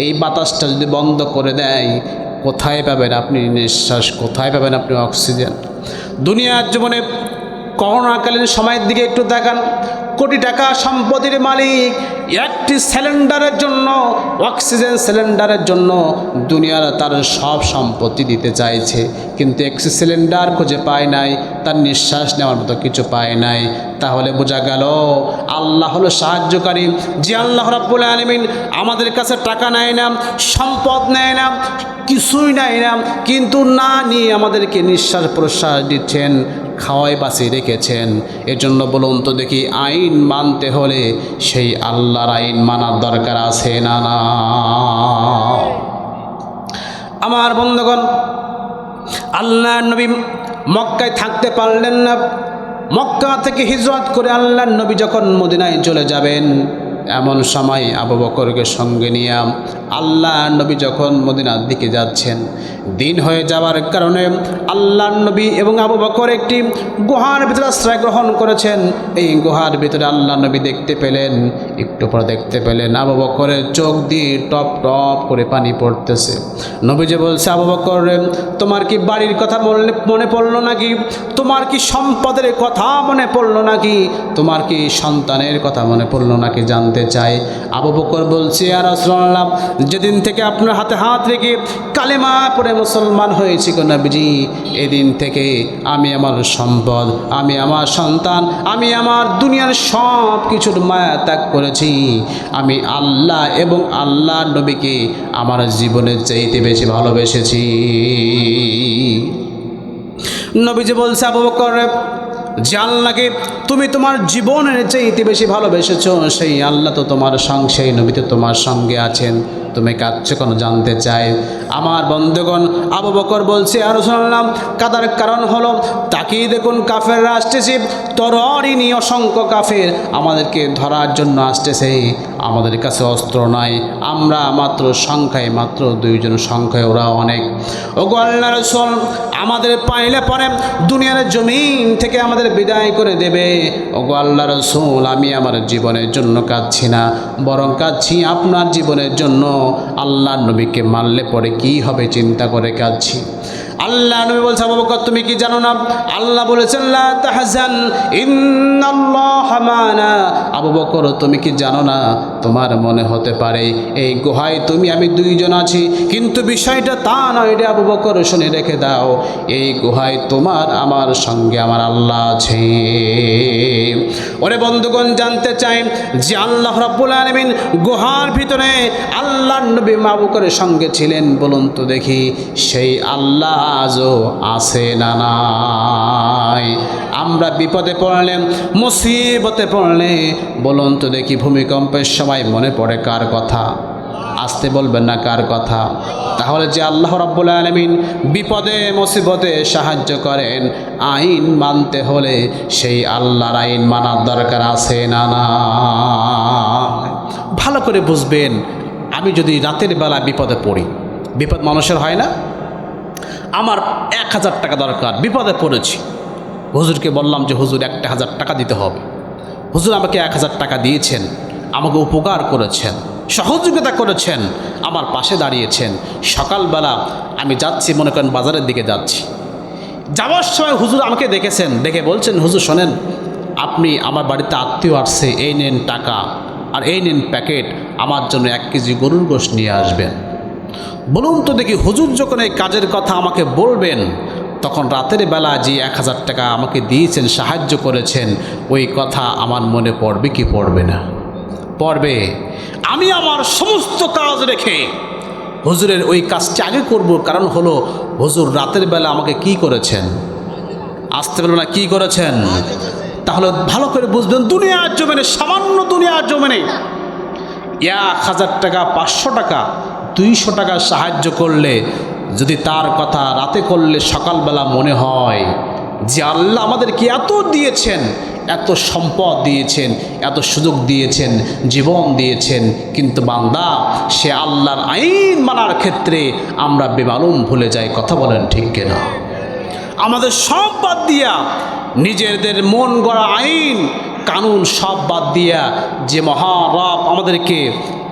S1: এই বাতাসটা যদি বন্ধ করে দেয়, কোথায় পাবেন আপনি নিঃশ্বাস? কোথায় পাবেন আপনি অক্সিজেন? দুনিয়ার জীবনে করোনাকালীন সময়ের দিকে একটু তাকান। কোটি টাকা সম্পত্তির মালিক, একটি সিলিন্ডারের জন্য, অক্সিজেন সিলিন্ডারের জন্য দুনিয়ার তার সব সম্পত্তি দিতে চাইছে, কিন্তু একটি সিলিন্ডার খুঁজে পায় নাই, তার নিঃশ্বাস নেওয়ার মতো কিছু পায় নাই। তাহলে বোঝা গেল আল্লাহ হলো সাহায্যকারী। যে আল্লাহ রাব্বুল আলামিন আমাদের কাছে টাকা নেয় না, সম্পদ নেয় না, কিছুই নেয় না, কিন্তু না নিয়ে আমাদেরকে নিঃশ্বাস প্রশ্বাস দিচ্ছেন, খাওয়াই বাঁচিয়ে রেখেছেন। এজন্য বলুন তো দেখি, আইন মানতে হলে সেই আল্লাহর আইন মানার দরকার আছে না? না। আমার বন্ধুগণ, আল্লাহর নবী মক্কায় থাকতে পারলেন না। মক্কা থেকে হিজরত করে আল্লাহর নবী যখন মদিনায় চলে যাবেন, এমন সময় আবু বকরকে সঙ্গে নিয়ে আল্লাহর নবী যখন মদিনার দিকে যাচ্ছেন, দিন হয়ে যাওয়ার কারণে আল্লাহর নবী এবং আবু বকর একটি গুহার ভিতরে আশ্রয় গ্রহণ করেছেন। এই গুহার ভিতরে আল্লাহর নবী দেখতে পেলেন, একটু পরে দেখতে পেলেন আবু বকরের চোখ দিয়ে টপ টপ করে পানি পড়তেছে। নবীজি বলছে, আবু বকর তোমার কি বাড়ির কথা মনে পড়লো নাকি? তোমার কি সম্পদের কথা মনে পড়লো নাকি? তোমার কি সন্তানের কথা মনে পড়লো নাকি জানতে চাই। আবু বকর বলছে, ইয়া রাসূলুল্লাহ, যেদিন থেকে আপনার হাতে হাত রেখে কালেমা পড়ে মুসলমান হয়েছি গো নবীজি, এদিন থেকে আমি আমার সম্পদ, আমি আমার সন্তান, আমি আমার দুনিয়ার সব কিছুর মায়া ত্যাগ করেছি। আমি আল্লাহ এবং আল্লাহ নবীকে আমার জীবনের চাইতে বেশি ভালোবেসেছি। নবীজি বলছে, আবু বকর যে আল্লাহকে তুমি তোমার জীবনের চাইতে বেশি ভালোবেসেছো, সেই আল্লাহ তো তোমার সঙ্গে, সেই নবী তো তোমার সঙ্গে আছেন, তুমি কাঁদছো কেন জানতে চাই। আমার বন্ধুগণ, আবু বকর বলছে আর শুনলাম কাদার কারণ হলো তাকেই দেখুন কাফেররা আসতেছে, তরবারি নিয়ে অসংখ্য কাফের আমাদেরকে ধরার জন্য আসতেছে, আমাদের কাছে অস্ত্র নাই, আমরা মাত্র সংখ্যায় মাত্র 2 জন, সংখ্যায় ওরা অনেক। ওগো আল্লাহর রাসূল, আমাদের পাইলে পরে দুনিয়ার জমিন থেকে আমাদের বিদায় করে দেবে। ওগো আল্লাহর রাসূল, আমি আমার জীবনের জন্য কাঁদছি না, বরং কাঁদছি আপনার জীবনের জন্য। আল্লাহর নবীকে মারলে পরে কি হবে চিন্তা করে কাঁদছি। আল্লাহ নবী বলছে, আবু বকর তুমি কি জানো না, আল্লাহ বলেছেন লা তাহজান ইন্নাল্লাহা মা'ানা। আবু বকর তুমি কি জানো না, তোমার মনে হতে পারে এই গুহায় তুমি আমি 2 জন আছি, কিন্তু বিষয়টা তা নয় রে আবু বকর, শুনে রেখে দাও, এই গুহায় তোমার আমার সঙ্গে আমার আল্লাহ আছে। ওরে বন্ধুগণ, জানতে চাই যে আল্লাহ রাব্বুল আলামিন গুহার ভিতরে আল্লাহর নবী আবু বকরের সঙ্গে ছিলেন, বলুন তো দেখি সেই আল্লাহ আজও আছে না নাই? আমরা বিপদে পড়লে, মুসিবতে পড়লে, বলুন তো দেখি ভূমিকম্পের সময় মনে পড়ে কার কথা? আসতে বলবেন না কার কথা? তাহলে যে আল্লাহ রাব্বুল আলামিন বিপদে মুসিবতে সাহায্য করেন, আইন মানতে হলে সেই আল্লাহর আইন মানার দরকার আছে না না? ভালো করে বুঝবেন, আমি যদি রাতের বেলা বিপদে পড়ি, বিপদ মানুষের হয় না? আমার 1000 টাকা দরকার, বিপদে পড়েছি, হুজুরকে বললাম যে হুজুর 1000 টাকা দিতে হবে। হুজুর আমাকে 1000 টাকা দিয়েছেন, আমাকে উপকার করেছেন, সহযোগিতা করেছেন, আমার পাশে দাঁড়িয়েছেন। সকালবেলা আমি যাচ্ছি, মনে করেন বাজারের দিকে যাচ্ছি, যাওয়ার সময় হুজুর আমাকে দেখেছেন, দেখে বলছেন হুজুর শোনেন, আপনি আমার বাড়িতে আত্মীয় আসছে, এই নেন টাকা আর এই নেন প্যাকেট, আমার জন্য 1 কেজি গরুর গোশত নিয়ে আসবেন। বলুন তো দেখি হুজুর যখন এই কাজের কথা আমাকে বলবেন, তখন রাতের বেলা যে 1000 টাকা আমাকে দিয়েছেন, সাহায্য করেছেন, ওই কথা আমার মনে পড়বে কি পড়বে না? পড়বে। আমি আমার সমস্ত কাজ রেখে হুজুরের ওই কাজটি আগে করব, কারণ হলো হুজুর রাতের বেলা আমাকে কি করেছেন? আসতে বলবো না কি করেছেন? তাহলে ভালো করে বুঝবেন, দুনিয়ার জমিনে, সামান্য দুনিয়ার জমিনে 1000 টাকা, 500 টাকা, 200 টাকা সাহায্য করলে, যদি তার কথা রাতে করলে সকালবেলা মনে হয় যে আল্লাহ আমাদেরকে এত দিয়েছেন, এত সম্পদ দিয়েছেন, এত সুযোগ দিয়েছেন, জীবন দিয়েছেন, কিন্তু বান্দা সে আল্লাহর আইন মানার ক্ষেত্রে আমরা বেমালুম ভুলে যাই। কথা বলেন ঠিক কিনা? আমাদের সব বাদ দিয়া, নিজেদের মন গড়া আইন কানুন সব বাদ দিয়া যে মহারব আমাদেরকে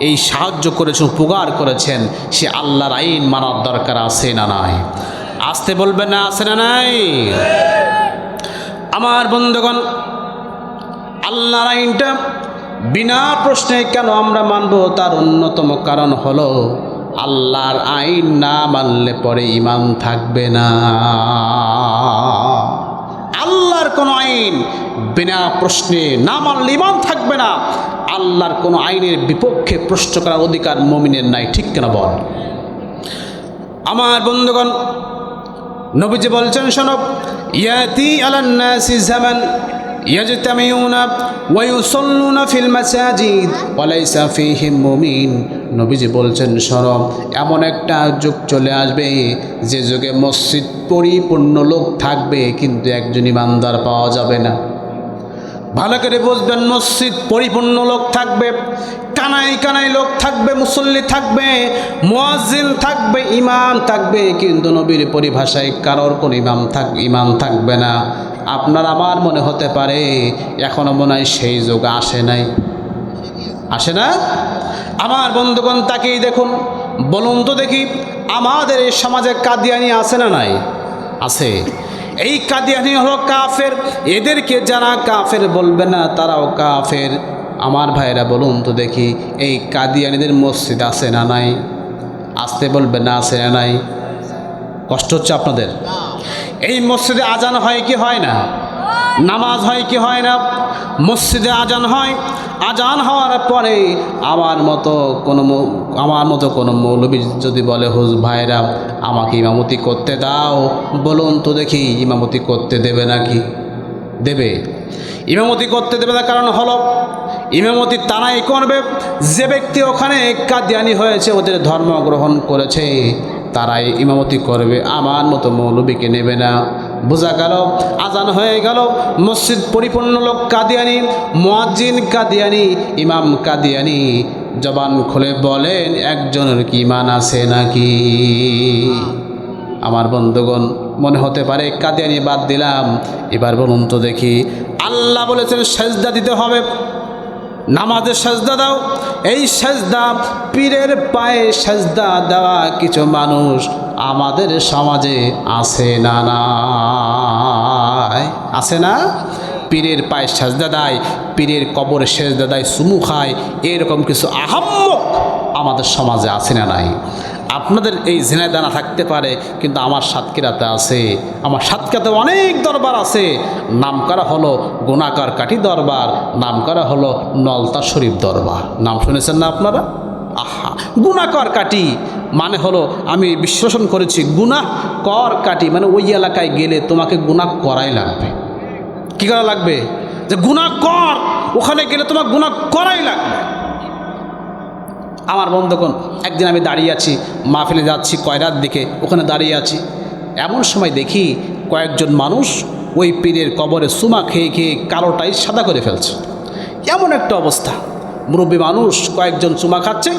S1: এই সাহায্য করেছেন, উপকার করেছেন, সে আল্লাহর আইন মানার দরকার আছে না নাই? আসতে বলবেন না আছে না নাই? আমার বন্ধুগণ, আল্লাহর আইনটা বিনা প্রশ্নে কেন আমরা মানব? তার অন্যতম কারণ হলো আল্লাহর আইন না মানলে পরে ঈমান থাকবে না। আল্লাহর কোনো আইন বিনা প্রশ্নে না মানলে ঈমান থাকবে না। আল্লাহর কোনো আইনের বিপক্ষে প্রশ্ন করার অধিকার মুমিনের নাই, ঠিক কেন বল? আমার বন্ধুগণ, নবীজি বলছেন শোনো, ইয়াতি আলান নাসি জামান ইয়াজতামিউনা ওয়া ইউসাল্লুনা ফিল মাসাজিদ ওয়া লাইসা ফীহিম মুমিন। নবীজি বলছেন শোনো, এমন একটা যুগ চলে আসবে যে যুগে মসজিদ পরিপূর্ণ লোক থাকবে, কিন্তু একজন ইমানদার পাওয়া যাবে না। ভালো করে বুঝবেন, মসজিদ পরিপূর্ণ লোক থাকবে, কানায় কানায় লোক থাকবে, মুসল্লি থাকবে, মুয়াজ্জিন থাকবে, ইমাম থাকবে, কিন্তু নবীর পরিভাষায় কারোর কোনো ইমাম থাকবে না। আপনার আমার মনে হতে পারে এখনো মনে হয় সেই যুগ আসে নাই, আসে না? আমার বন্ধুগণ তাকেই দেখুন, বলুন তো দেখি আমাদের এই সমাজে কাদিয়ানি আছে না নাই? আছে। এই কাদিয়ানি হলো কাফের, এদেরকে যারা কাফের বলবে না তারাও কাফের। আমার ভাইরা বলুন তো দেখি এই কাদিয়ানিদের মসজিদ আছে না নাই? আসতে বলবে না আছে না নাই? কষ্ট হচ্ছে আপনাদের? এই মসজিদে আজান হয় কি হয় না? নামাজ হয় কি হয় না? মসজিদে আজান হয়, আজান হওয়ার পরে আমার মতো কোনো মৌলবী যদি বলে হুজুর ভাইরা আমাকে ইমামতি করতে দাও, বলুন তো দেখি ইমামতি করতে দেবে নাকি? দেবে। ইমামতি করতে দেবে না, কারণ হলো ইমামতি তারাই করবে যে ব্যক্তি ওখানে কাদিয়ানি হয়েছে, ওদের ধর্ম গ্রহণ করেছে, তারাই ইমামতি করবে, আমার মতো মৌলবীকে নেবে না। বোঝা গেল? আজান হয়ে গেল, মসজিদ পরিপূর্ণ লোক কাদিয়ানি, মুয়াজ্জিন কাদিয়ানি, ইমাম কাদিয়ানি, জবান খুলে বলেন একজনের কি ইমান আছে নাকি? আমার বন্ধুগণ, মনে হতে পারে কাদিয়ানি বাদ দিলাম, এবার বলুন তো দেখি, আল্লাহ বলেছেন সেজদা দিতে হবে, নামাজে সেজদা দাও। এই সেজদা, পীরের পায়ে সেজদা দেওয়া কিছু মানুষ আমাদের সমাজে আছে না? নাই? আছে না? পীরের পায়ে সেজদা দেয়, পীরের কবরে সেজদা দেয়, চুমু খায়, এরকম কিছু আহাম্মক আমাদের সমাজে আছে না নাই? আপনাদের এই ঝিনাইদহ না থাকতে পারে, কিন্তু আমার সাতক্ষীরাতে আছে। আমার সাতক্ষীরাতে অনেক দরবার আছে। নাম করা হলো গুণাকার কাঠি দরবার, নাম করা হলো নলতা শরীফ দরবার। নাম শুনেছেন না আপনারা? আহা, গুণাকর কাঠি মানে হলো, আমি বিশ্লেষণ করেছি, গুনাহ কর কাঠি মানে ওই এলাকায় গেলে তোমাকে গুনাহ করাই লাগবে। কী করা লাগবে? যে গুনাহ কর, ওখানে গেলে তোমার গুনাহ করাই লাগবে। আমার বন্ধুগণ, একদিন আমি দাঁড়িয়ে আছি, মাহফিলে যাচ্ছি কয়রার দিকে, ওখানে দাঁড়িয়ে আছি, এমন সময় দেখি কয়েকজন মানুষ ওই পীরের কবরে চুমা খেয়ে খেয়ে কালোটাই সাদা করে ফেলছে। এমন একটা অবস্থা, মুরব্বী মানুষ কয়েকজন চুমা খাচ্ছে।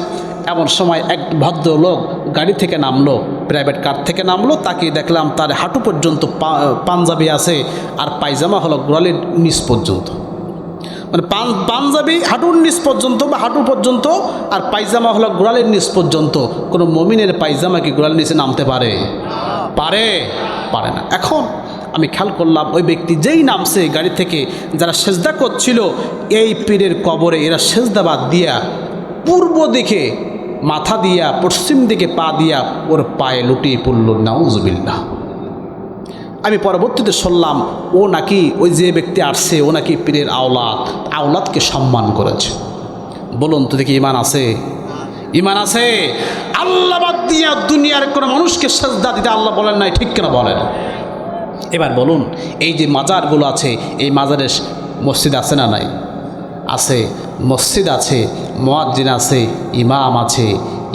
S1: এমন সময় এক ভদ্রলোক গাড়ি থেকে নামলো, প্রাইভেট কার থেকে নামলো, তাকে দেখলাম তার হাঁটু পর্যন্ত পাঞ্জাবি আছে, আর পায়জামা হলো গোড়ালির নিচ পর্যন্ত, মানে পাঞ্জাবি হাঁটুর নিচ পর্যন্ত বা হাঁটু পর্যন্ত, আর পায়জামা হলো গোড়ালির নিচ পর্যন্ত। কোনো মমিনের পায়জামা কি গোড়ালির নিচে নামতে পারে? পারে না। এখন আমি খেয়াল করলাম, ওই ব্যক্তি যেই নামছে গাড়ি থেকে, যারা সেজদা করছিল এই পীরের কবরে, এরা সেজদা বাদ দিয়া পূর্ব দিকে মাথা দিয়া, পশ্চিম দিকে পা দিয়া ওর পায়ে লুটিয়ে পড়ল। নাউজুবিল্লাহ। আমি পরবর্তীতে শুনলাম ও নাকি, ওই যে ব্যক্তি আসছে, ও নাকি পীরের আওলাদকে সম্মান করেছে। বলুন তো দেখি, ইমান আছে? ইমান আছে? আল্লাহ বাদ দিয়া দুনিয়ার কোনো মানুষকে সেজদা দিতে আল্লাহ বলেন নাই, ঠিক কিনা বলেন? এবার বলুন, এই যে মাজারগুলো আছে, এই মাজারের মসজিদ আছে না নাই? আছে। মসজিদ আছে, মুয়াজ্জিন আছে, ইমাম আছে।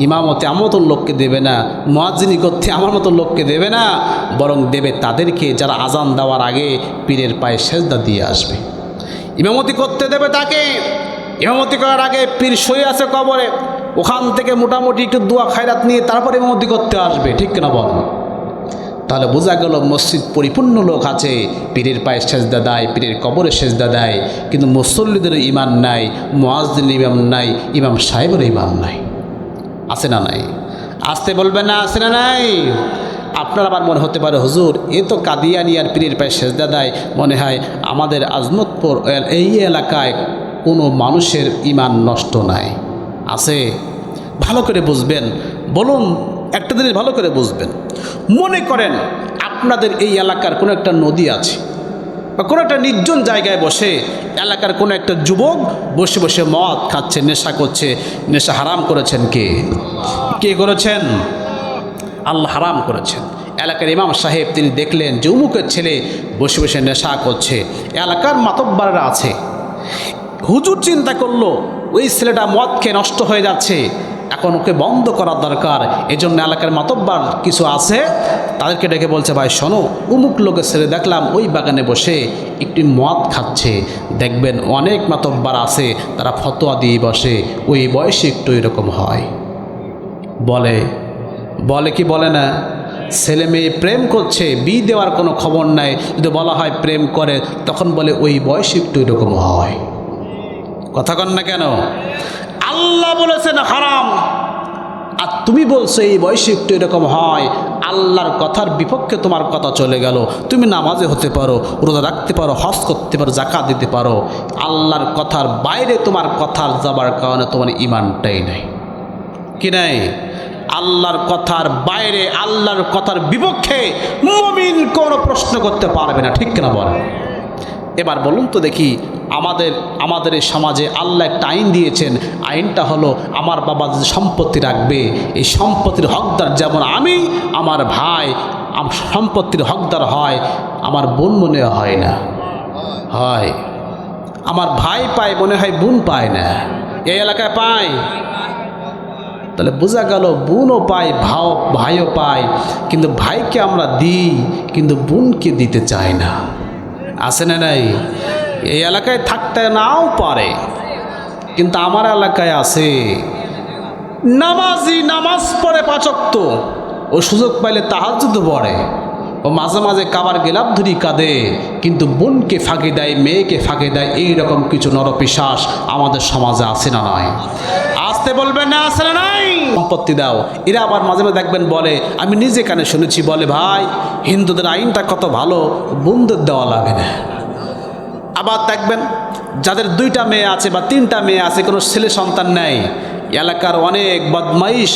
S1: ইমামতে আমার মতো লোককে দেবে না, মুয়াজ্জিনি করতে আমার মতো লোককে দেবে না, বরং দেবে তাদেরকে যারা আজান দেওয়ার আগে পীরের পায়ে সেজদা দিয়ে আসবে। ইমামতি করতে দেবে তাকে। ইমামতি করার আগে পীর শুয়ে আছে কবরে, ওখান থেকে মোটামুটি একটু দোয়া খায়রাত নিয়ে তারপরে ইমামতি করতে আসবে, ঠিক কিনা বলেন? তাহলে বোঝা গেল মসজিদ পরিপূর্ণ লোক আছে, পীরের পায়ে সেজদা দেয়, পীরের কবরে সেজদা দেয়, কিন্তু মুসল্লিদের ইমান নাই, মুয়াজ্জিনের ইমাম নাই, ইমাম সাহেবের ইমান নাই। আছে না নাই? আসতে বলবেন না, আছে না নাই? আপনার আবার মনে হতে পারে, হুজুর এ তো কাদিয়ানি আর পীরের পায়ে সেজদা দেয়, মনে হয় আমাদের আজমতপুর এই এলাকায় কোনো মানুষের ইমান নষ্ট নাই। আছে? ভালো করে বুঝবেন। বলুন, একটা জিনিস ভালো করে বুঝবেন। মনে করেন আপনাদের এই এলাকার কোনো একটা নদী আছে, বা কোনো একটা নির্জন জায়গায় বসে এলাকার কোনো একটা যুবক বসে বসে মদ খাচ্ছে, নেশা করছে। নেশা হারাম করেছেন কে? কে করেছেন? আল্লাহ হারাম করেছেন। এলাকার ইমাম সাহেব তিনি দেখলেন যে অমুকের ছেলে বসে বসে নেশা করছে, এলাকার মাতব্বররা আছে। হুজুর চিন্তা করলো ওই ছেলেটা মদ খেয়ে নষ্ট হয়ে যাচ্ছে, এখন ওকে বন্ধ করার দরকার। এজন্য এলাকার মাতব্বর কিছু আছে, তাদেরকে ডেকে বলছে, ভাই শোনো, অমুক লোকের ছেলে দেখলাম ওই বাগানে বসে একটি মদ খাচ্ছে, দেখবেন অনেক মাতব্বর আছে তারা ফতোয়া দিয়ে বসে, ওই বয়সে একটু এরকম হয়। বলে কি বলে না? ছেলে মেয়ে প্রেম করছে, বিয়ে দেওয়ার কোনো খবর নাই, যদি বলা হয় প্রেম করে, তখন বলে ওই বয়সে একটু এরকম হয়। কথা কন না কেন? আল্লাহ বলেছেন হারাম, আর তুমি বলছো এই বয়সে একটু এরকম হয়। আল্লাহর কথার বিপক্ষে তোমার কথা চলে গেল। তুমি নামাজে হতে পারো, রোজা রাখতে পারো, হজ করতে পারো, যাকাত দিতে পারো, আল্লাহর কথার বাইরে তোমার কথার যাবার কারণে তোমার ইমানটাই নেই। কি নাই? আল্লাহর কথার বাইরে, আল্লাহর কথার বিপক্ষে মুমিন কোনো প্রশ্ন করতে পারবে না, ঠিক কিনা বলেন? এবার বলুন তো দেখি, আমাদের এই সমাজে আল্লাহ একটা আইন দিয়েছেন। আইনটা হলো, আমার বাবা যে সম্পত্তি রাখবে, এই সম্পত্তির হকদার যেমন আমি, আমার ভাই সম্পত্তির হকদার হয়, আমার বোন মনে হয় না। হয়। আমার ভাই পায় মনে হয় বোন পায় না, এই এলাকায় পায়। তাহলে বোঝা গেল বোনও পায় ভাইও পায়, কিন্তু ভাইকে আমরা দিই কিন্তু বোনকে দিতে চাই না। আছে না নাই? এই এলাকায় থাকতে নাও পারে, কিন্তু আমার এলাকায় আছে নামাজি, নামাজ পড়ে 5 ওয়াক্ত, ও সুযোগ পাইলে তাহাজ্জুদ পড়ে, ও মাঝে মাঝে কাবার গেলাপ ধরি কাঁদে, কিন্তু বোনকে ফাঁকি দেয়, মেয়েকে ফাঁকি দেয়। এইরকম কিছু নরপিশাচ আমাদের সমাজে আছে না নয়? আসতে বলবেন না, আছে না নাই? সম্পত্তি দাও। এরা আবার মাঝে মাঝে দেখবেন বলে, আমি নিজে কানে শুনেছি, বলে ভাই হিন্দুদের আইনটা কত ভালো, বোনদের দেওয়া লাগে না। আবার দেখবেন যাদের 2টা মেয়ে আছে বা 3টা মেয়ে আছে, কোনো ছেলে সন্তান নেই, এলাকার অনেক বদমাইশ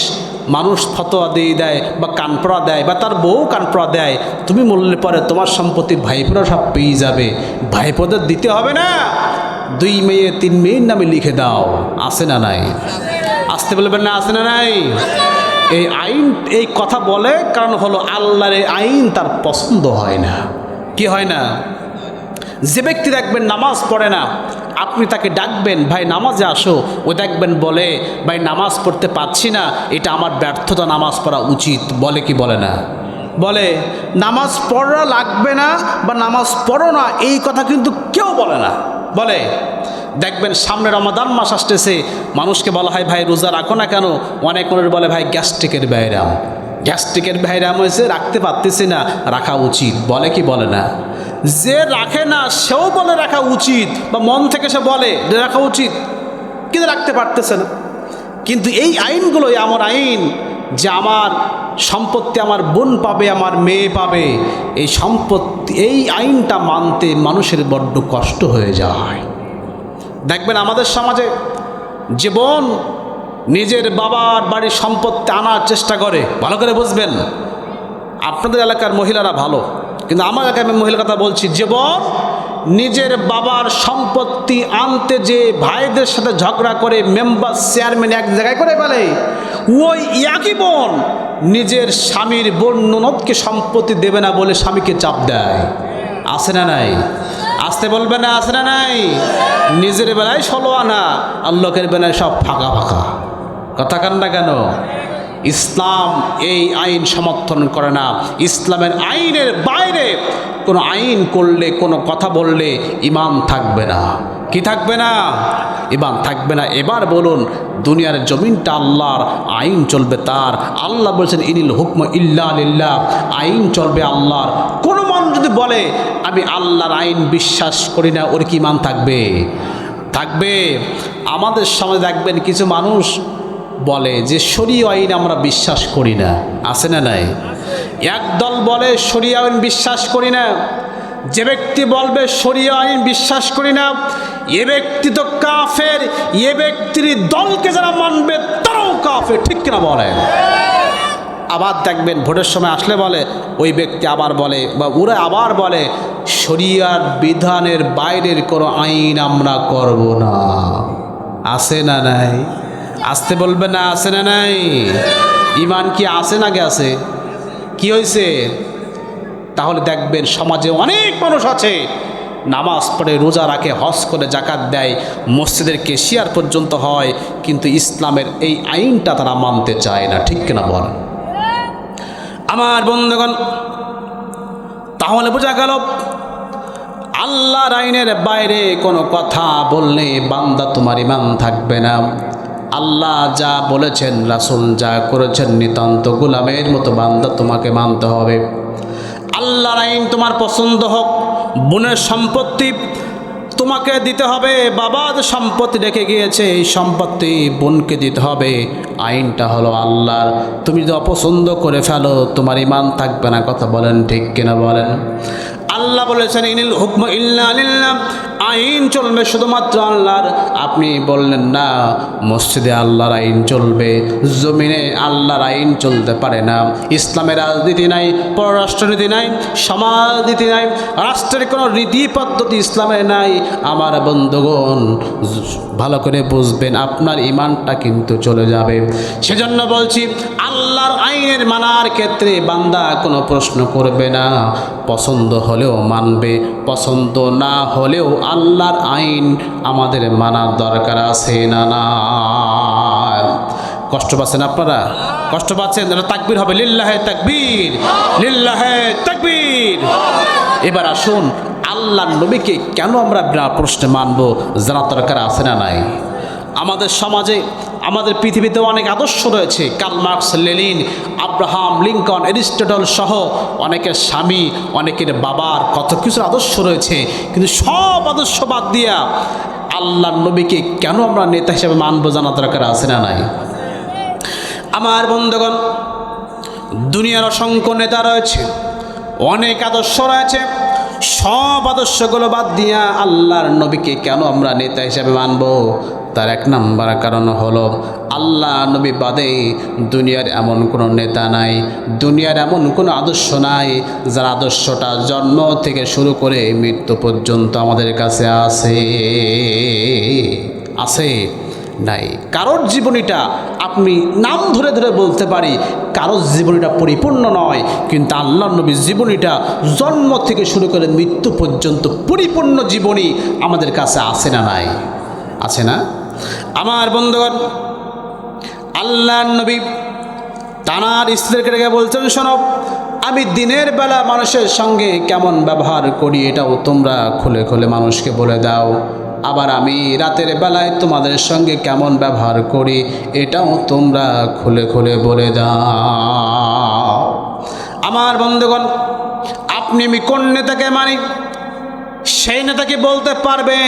S1: মানুষ ফতোয়া দিয়ে দেয় বা কানপড়া দেয়, বা তার বউ কানপড়া দেয়, তুমি মরলে পরে তোমার সম্পত্তি ভাইপোরা সব পেয়ে যাবে, ভাইপোদের দিতে হবে না, 2 মেয়ে 3 মেয়ের নামে লিখে দাও। আছে না নাই? আসতে বলবেন না, আছে না নাই? এই আইন, এই কথা বলে কারণ হলো আল্লাহর এই আইন তার পছন্দ হয় না। কি হয় না? যে ব্যক্তি দেখবেন নামাজ পড়ে না, আপনি তাকে ডাকবেন ভাই নামাজে আসো, ও দেখবেন বলে ভাই নামাজ পড়তে পারছি না, এটা আমার ব্যর্থতা, নামাজ পড়া উচিত। বলে কি বলে না? বলে নামাজ পড়া লাগবে না বা নামাজ পড়ো না, এই কথা কিন্তু কেউ বলে না। বলে দেখবেন সামনে রমাদান মাস আসতেছে, মানুষকে বলা হয় ভাই রোজা রাখো না কেন, অনেক মানুষ বলে ভাই গ্যাস্ট্রিকের ব্যায়াম, গ্যাস্ট্রিকের ব্যায়াম হয়েছে, রাখতে পারতেছি না, রাখা উচিত। বলে কি বলে না? যে রাখে না সেও বলে রাখা উচিত, বা মন থেকে সে বলে যে রাখা উচিত, কিন্তু রাখতে পারতেছে না। কিন্তু এই আইনগুলোই এমন আইন যে আমার সম্পত্তি আমার বোন পাবে, আমার মেয়ে পাবে, এই সম্পত্তি, এই আইনটা মানতে মানুষের বড্ড কষ্ট হয়ে যায়। দেখবেন আমাদের সমাজে যে বোন নিজের বাবার বাড়ির সম্পত্তি আনার চেষ্টা করে, ভালো করে বুঝবেন, আপনাদের এলাকার মহিলারা ভালো, কিন্তু আমার এলাকায় আমি মহিলার কথা বলছি, যে বোন নিজের বাবার সম্পত্তি আনতে যে ভাইদের সাথে ঝগড়া করে মেম্বার চেয়ারম্যান এক জায়গায় করে ফেলে, ওই একই বোন নিজের স্বামীর বোন ননদকে সম্পত্তি দেবে না বলে স্বামীকে চাপ দেয়। আছে না নাই? আসতে বলবে না, আছে না নাই? নিজের বেলায় 16 আনা আর লোকের বেলায় সব ফাঁকা ফাঁকা। কথা কান না কেন? ইসলাম এই আইন সমর্থন করে না। ইসলামের আইনের বাইরে কোনো আইন করলে, কোনো কথা বললে ঈমান থাকবে না। কি থাকবে না? ঈমান থাকবে না। এবার বলুন, দুনিয়ার জমিনটা আল্লাহর, আইন চলবে তার। আল্লাহ বলছেন ইনিল হুকম ইল্লা লিল্লাহ, আইন চলবে আল্লাহর। কোনো মানুষ যদি বলে আমি আল্লাহর আইন বিশ্বাস করি না, ওর কি ঈমান থাকবে? থাকবে। আমাদের সমাজে দেখবেন কিছু মানুষ বলে যে শরীয় আইন আমরা বিশ্বাস করি না। আছে না নাই? একদল বলে শরীয় আইন বিশ্বাস করি না। যে ব্যক্তি বলবে শরীয় আইন বিশ্বাস করি না, এ ব্যক্তি তো কাফের, এ ব্যক্তির দলকে যারা মানবে তারাও কাফের। ঠিক কিনা বলেন? আবার দেখবেন ভোটের সময় আসলে বলে ওই ব্যক্তি আবার বলে, বা ওরা আবার বলে শরিয়ার বিধানের বাইরের কোনো আইন আমরা করব না। আছে না নাই? আসতে বলবে না, আছে না নাই? ঈমান কি আছে না গেছে? কি হয়েছে? তাহলে দেখবেন সমাজে অনেক মানুষ আছে নামাজ পড়ে, রোজা রাখে, হজ করে, জাকাত দেয়, মসজিদের কেশিয়ার পর্যন্ত হয়, কিন্তু ইসলামের এই আইনটা তারা মানতে চায় না। ঠিক কিনা বলেন? আমার বন্ধুগণ, তাহলে বোঝা গেল আল্লাহর আইনের বাইরে কোনো কথা বললে বান্দা তোমার ঈমান থাকবে না। আল্লাহ যা বলেছেন, রাসূল যা করেছেন, নিতান্ত গোলামের মতো বান্দা তোমাকে মানতে হবে। আল্লাহর আইন তোমার পছন্দ হোক, বোনের সম্পত্তি তোমাকে দিতে হবে, বাবা যে সম্পত্তি রেখে গিয়েছে এই সম্পত্তি বোনকে দিতে হবে, আইনটা হলো আল্লাহর। তুমি যদি অপছন্দ করে ফেলো তোমার ঈমান থাকবে না। কথা বলেন ঠিক কিনা বলেন? আল্লাহ বলেছেন ইনিল হুকম ইল্লা লিল্লাহ, আইন চলবে শুধুমাত্র আল্লাহর। আপনি বললেন না মসজিদে আল্লাহর আইন চলবে, জমিনে আল্লাহর আইন চলতে পারে না। ইসলামের রাজনীতি নাই, পররাষ্ট্রনীতি নাই, সমাজনীতি নাই, রাষ্ট্রের কোনো রীতি পদ্ধতি ইসলামে নাই। আমার বন্ধুগণ ভালো করে বুঝবেন, আপনার ঈমানটা কিন্তু চলে যাবে। সেজন্য বলছি আল্লাহর আইনের মানার ক্ষেত্রে বান্দা কোনো প্রশ্ন করবে না, পছন্দ হলেও মানবে, পছন্দ না হলেও আল্লাহর আইন আমাদের মানার দরকার আছে না না? কষ্ট পাচ্ছেন আপনারা? কষ্ট পাচ্ছেন? তাকবীর হবে, লিল্লাহে তাকবীর, লিল্লাহে তাকবীর। এবার আসুন, আল্লাহর নবীকে কেন আমরা বিনা প্রশ্নে মানব, জানার দরকার আছে না নাই? আমাদের সমাজে, আমাদের পৃথিবীতে অনেক আদর্শ রয়েছে। Karl Marx, Lenin, Abraham Lincoln, Aristotle সহ অনেকের স্বামী, অনেকের বাবার কত কিছুর আদর্শ রয়েছে। কিন্তু সব আদর্শ বাদ দিয়া আল্লাহর নবীকে কেন আমরা নেতা হিসেবে মানব, জানার দরকার আছে না নাই? আমার বন্ধুগণ, দুনিয়ার অসংখ্য নেতা রয়েছে, অনেক আদর্শ রয়েছে, সব আদর্শগুলো বাদ দিয়া আল্লাহর নবীকে কেন আমরা নেতা হিসেবে মানব? তার এক নাম্বার কারণ হলো, আল্লাহ নবী বাদে দুনিয়ার এমন কোনো নেতা নাই, দুনিয়ার এমন কোনো আদর্শ নাই যার আদর্শটা জন্ম থেকে শুরু করে মৃত্যু পর্যন্ত আমাদের কাছে আছে নাই। কারোর জীবনীটা আপনি নাম ধরে ধরে বলতে পারি, কারোর জীবনীটা পরিপূর্ণ নয়, কিন্তু আল্লাহর নবীর জীবনীটা জন্ম থেকে শুরু করে মৃত্যু পর্যন্ত পরিপূর্ণ জীবনী আমাদের কাছে আছে না নাই? আছে না? আমার বন্ধুগণ, আল্লাহর নবী তানার স্ত্রীকে ডেকে বলছেন, শোনো, আমি দিনের বেলা মানুষের সঙ্গে কেমন ব্যবহার করি এটাও তোমরা খুলে খুলে মানুষকে বলে দাও, আবার আমি রাতের বেলায় তোমাদের সঙ্গে কেমন ব্যবহার করি এটাও তোমরা খুলে খুলে বলে দাও। আমার বন্ধুগণ, আপনি আমি কোন নেতাকে মানি, সেই নেতাকে বলতে পারবে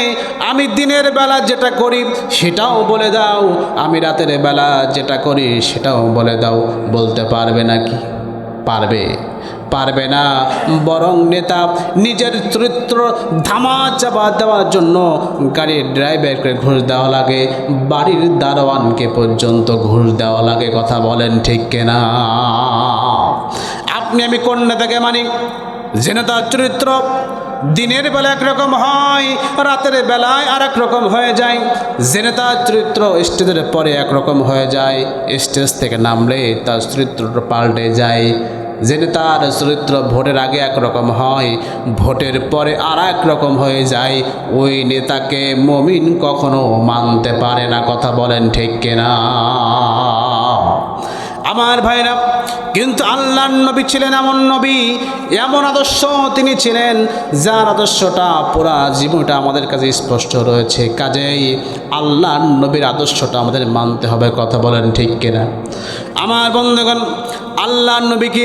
S1: আমি দিনের বেলা যেটা করি সেটাও বলে দাও, আমি রাতের বেলা যেটা করি সেটাও বলে দাও। বলতে পারবে নাকি? পারবে না। বরং নেতা নিজের চরিত্র ধামা চাপা দেওয়ার জন্য গাড়ির ড্রাইভারকে ঘুষ দেওয়া লাগে, বাড়ির দারোয়ানকে পর্যন্ত ঘুষ দেওয়া লাগে। কথা বলেন ঠিক কিনা? আপনি আমি কোন নেতাকে মানি? যে নেতার চরিত্র দিনের বেলা একরকম হয়, রাতের বেলায় আর এক রকম হয়ে যায়। যে নেতার চরিত্র স্টেজের পরে একরকম হয়ে যায়, স্টেজ থেকে নামলে তার চরিত্রটা পাল্টে যায়। যে নেতার চরিত্র ভোটের আগে একরকম হয়, ভোটের পরে আর এক রকম হয়ে যায়, ওই নেতাকে মুমিন কখনো মানতে পারে না। কথা বলেন ঠিক কিনা? আমার ভাইরা, কিন্তু আল্লাহর নবী ছিলেন এমন নবী, এমন আদর্শ তিনি ছিলেন যার আদর্শটা পুরা জীবনটা আমাদের কাছে স্পষ্ট রয়েছে। কাজেই আল্লাহর নবীর আদর্শটা আমাদের মানতে হবে। কথা বলেন ঠিক কিনা? আমার বন্ধুগণ, আল্লাহর নবীকে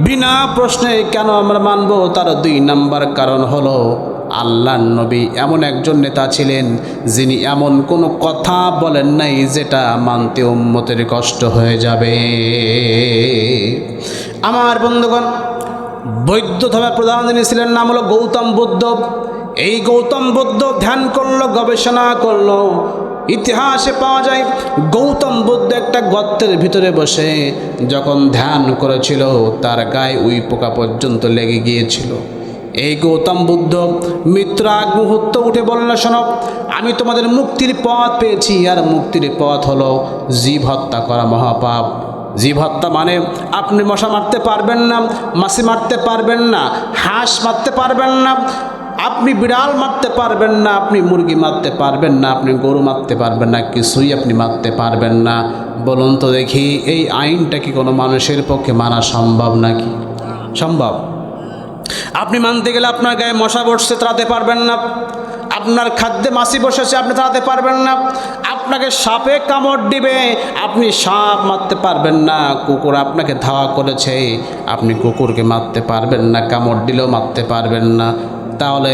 S1: বিনা প্রশ্নে কেন আমরা মানব, তার 2 নাম্বার কারণ হলো, আল্লাহর নবী এমন একজন নেতা ছিলেন যিনি এমন কোনো কথা বলেন নাই যেটা মানতে উম্মতের কষ্ট হয়ে যাবে। আমার বন্ধুগণ, বৌদ্ধ ধর্মের প্রধান যিনি ছিলেন নাম হলো গৌতম বুদ্ধ। এই গৌতম বুদ্ধ ধ্যান করলো, গবেষণা করলো, ইতিহাসে পাওয়া যায় গৌতম বুদ্ধ একটা গর্তের ভিতরে বসে যখন ধ্যান করেছিল তার গায়ে উই পোকা পর্যন্ত লেগে গিয়েছিল। এই গৌতম বুদ্ধ মৃত্যুর আগ মুহূর্ত উঠে বলল, শোনো, আমি তোমাদের মুক্তির পথ পেয়েছি, আর মুক্তির পথ হলো জীব হত্যা করা মহাপাপ। জীব হত্যা মানে আপনি মশা মারতে পারবেন না, মাছি মারতে পারবেন না, হাঁস মারতে পারবেন না, আপনি বিড়াল মারতে পারবেন না, আপনি মুরগি মারতে পারবেন না, আপনি গরু মারতে পারবেন না, কিছুই আপনি মারতে পারবেন না। বলুন তো দেখি, এই আইনটা কি কোনো মানুষের পক্ষে মানা সম্ভব নাকি? সম্ভব? আপনি মানতে গেলে আপনার গায়ে মশা বসছে, তাড়াতে পারবেন না। আপনার খাদ্যে মাছি বসেছে, আপনি তাড়াতে পারবেন না। আপনাকে সাপে কামড় দিবে, আপনি সাপ মারতে পারবেন না। কুকুর আপনাকে ধাওয়া করেছে, আপনি কুকুরকে মারতে পারবেন না, কামড় দিলেও মারতে পারবেন না। তাহলে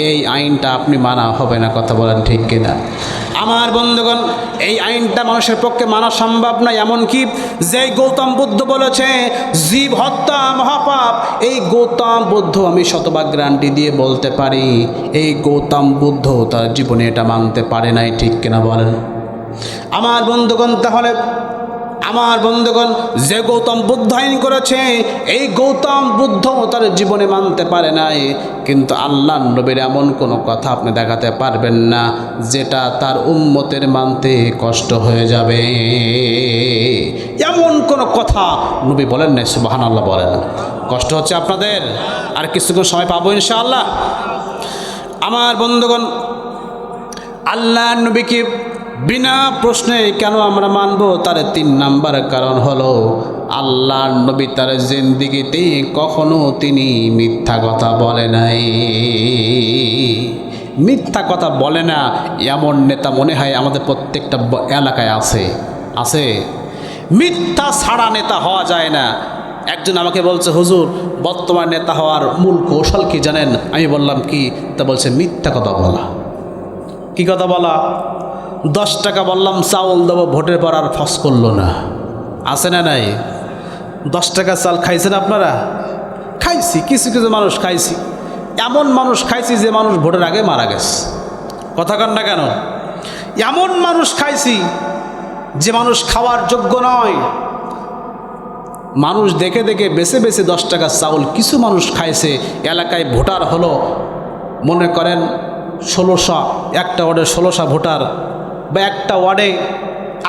S1: এই আইনটা আপনি মানা হবে না। কথা বলেন ঠিক কিনা? আমার বন্ধুগণ, এই আইনটা মানুষের পক্ষে মানা সম্ভব নয়। এমনকি যে গৌতম বুদ্ধ বলেছে জীব হত্যা মহাপাপ, এই গৌতম বুদ্ধ আমি শতভাগ গ্যারান্টি দিয়ে বলতে পারি এই গৌতম বুদ্ধ তার জীবনে এটা মানতে পারে নাই। ঠিক কিনা বলেন? আমার বন্ধুগণ, তাহলে আমার বন্ধুগণ, যে গৌতম বুদ্ধ আইন করেছে, এই গৌতম বুদ্ধ তার জীবনে মানতে পারে নাই, কিন্তু আল্লাহ নবীর এমন কোনো কথা আপনি দেখাতে পারবেন না যেটা তার উম্মতের মানতে কষ্ট হয়ে যাবে। এমন কোনো কথা নবী বলেন নাই, সুবহানাল্লাহ বলেন। কষ্ট হচ্ছে আপনাদের? আর কিছুক্ষণ সময় পাবো ইনশাআল্লাহ। আমার বন্ধুগণ, আল্লাহ নবীকে বিনা প্রশ্নে কেন আমরা মানব? তার 3 নাম্বার কারণ হলো, আল্লাহ নবী তার জিন্দিগিতে কখনো তিনি মিথ্যা কথা বলে নাই। মিথ্যা কথা বলে না এমন নেতা মনে হয় আমাদের প্রত্যেকটা এলাকায় আছে। মিথ্যা ছাড়া নেতা হওয়া যায় না। একজন আমাকে বলছে, হুজুর বর্তমান নেতা হওয়ার মূল কৌশল কি জানেন? আমি বললাম কি? তা বলছে মিথ্যা কথা বলা। কি কথা বলা? 10 টাকা বললাম চাউল দেবো, ভোটের পর আর ফস করলো না। আছে না নাই? 10 টাকা চাল খাইছেন আপনারা? খাইছি, কিছু কিছু মানুষ খাইছি। এমন মানুষ খাইছি যে মানুষ ভোটের আগে মারা গেছে। কথা কন না কেন? এমন মানুষ খাইছি যে মানুষ খাওয়ার যোগ্য নয়। মানুষ দেখে দেখে বেছে বেছে 10 টাকা চাউল কিছু মানুষ খাইছে। এলাকায় ভোটার হলো মনে করেন 1600, একটা ওয়ার্ডে 1600 ভোটার, বা একটা ওয়ার্ডে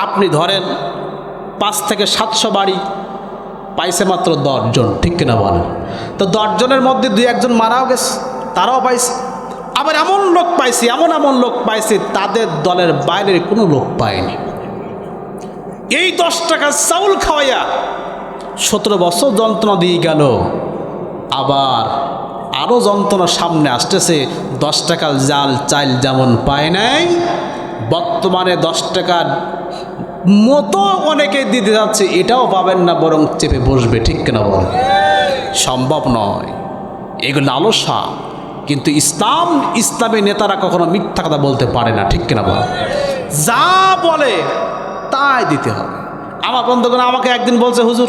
S1: আপনি ধরেন 5 থেকে 700 বাড়ি, পাইছে মাত্র 10 জন, ঠিক কিনা বলেন? তো 10 জনের মধ্যে 2-1 জন মারাও গেছে, তারাও পাইছে। আবার এমন লোক পাইছি, এমন লোক পাইছি তাদের দলের বাইরের কোনো লোক পায়নি। এই 10 টাকা চাউল খাওয়াইয়া 17 বছর যন্ত্রণা দিয়ে গেল। আবার আরও যন্ত্রণা সামনে আসতেছে। 10 টাকার জাল চাল যেমন পায় নাই, বর্তমানে 10 টাকার মতো অনেকে দিতে যাচ্ছে, এটাও পাবেন না, বরং চেপে বসবে, ঠিক কিনা বল? সম্ভব নয়, এগুলো লালসা। কিন্তু ইসলামী নেতারা কখনো মিথ্যা কথা বলতে পারে না, ঠিক কিনা বল? যা বলে তাই দিতে হবে। আমার বন্ধুগণ আমাকে একদিন বলছে, হুজুর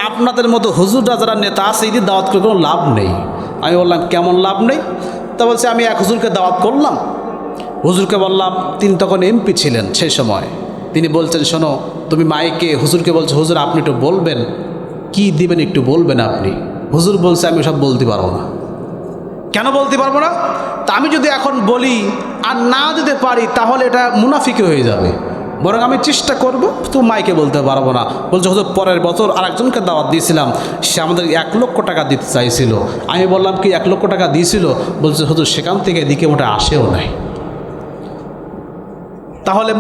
S1: আপনাদের মতো হুজুররা যারা নেতা আছে, এদের দাওয়াত করে কোনো লাভ নেই। আমি বললাম কেমন লাভ নেই? তা বলছে আমি এক হুজুরকে দাওয়াত করলাম। হুজুরকে বললাম, তিনি তখন এমপি ছিলেন সেই সময়। তিনি বলছেন, শোনো তুমি মাইকে হুজুরকে বলছো, হুজুর আপনি একটু বলবেন, কি দিবেন একটু বলবেন আপনি। হুজুর বলছে আমি সব বলতে পারবো না। কেন বলতে পারবো না? তা আমি যদি এখন বলি আর না দিতে পারি তাহলে এটা মুনাফিকি হয়ে যাবে, বরং আমি চেষ্টা করব, তো মাইকে বলতে পারবো না। বলছে হুজুর পরের বছর আরেকজনকে দাওয়াত দিয়েছিলাম, সে আমাদের 1 লক্ষ টাকা দিতে চাইছিল। আমি বললাম কি 1 লক্ষ টাকা দিয়েছিল? বলছে হুজুর সেখান থেকে দিকে ওটা আসেও নাই। তাহলে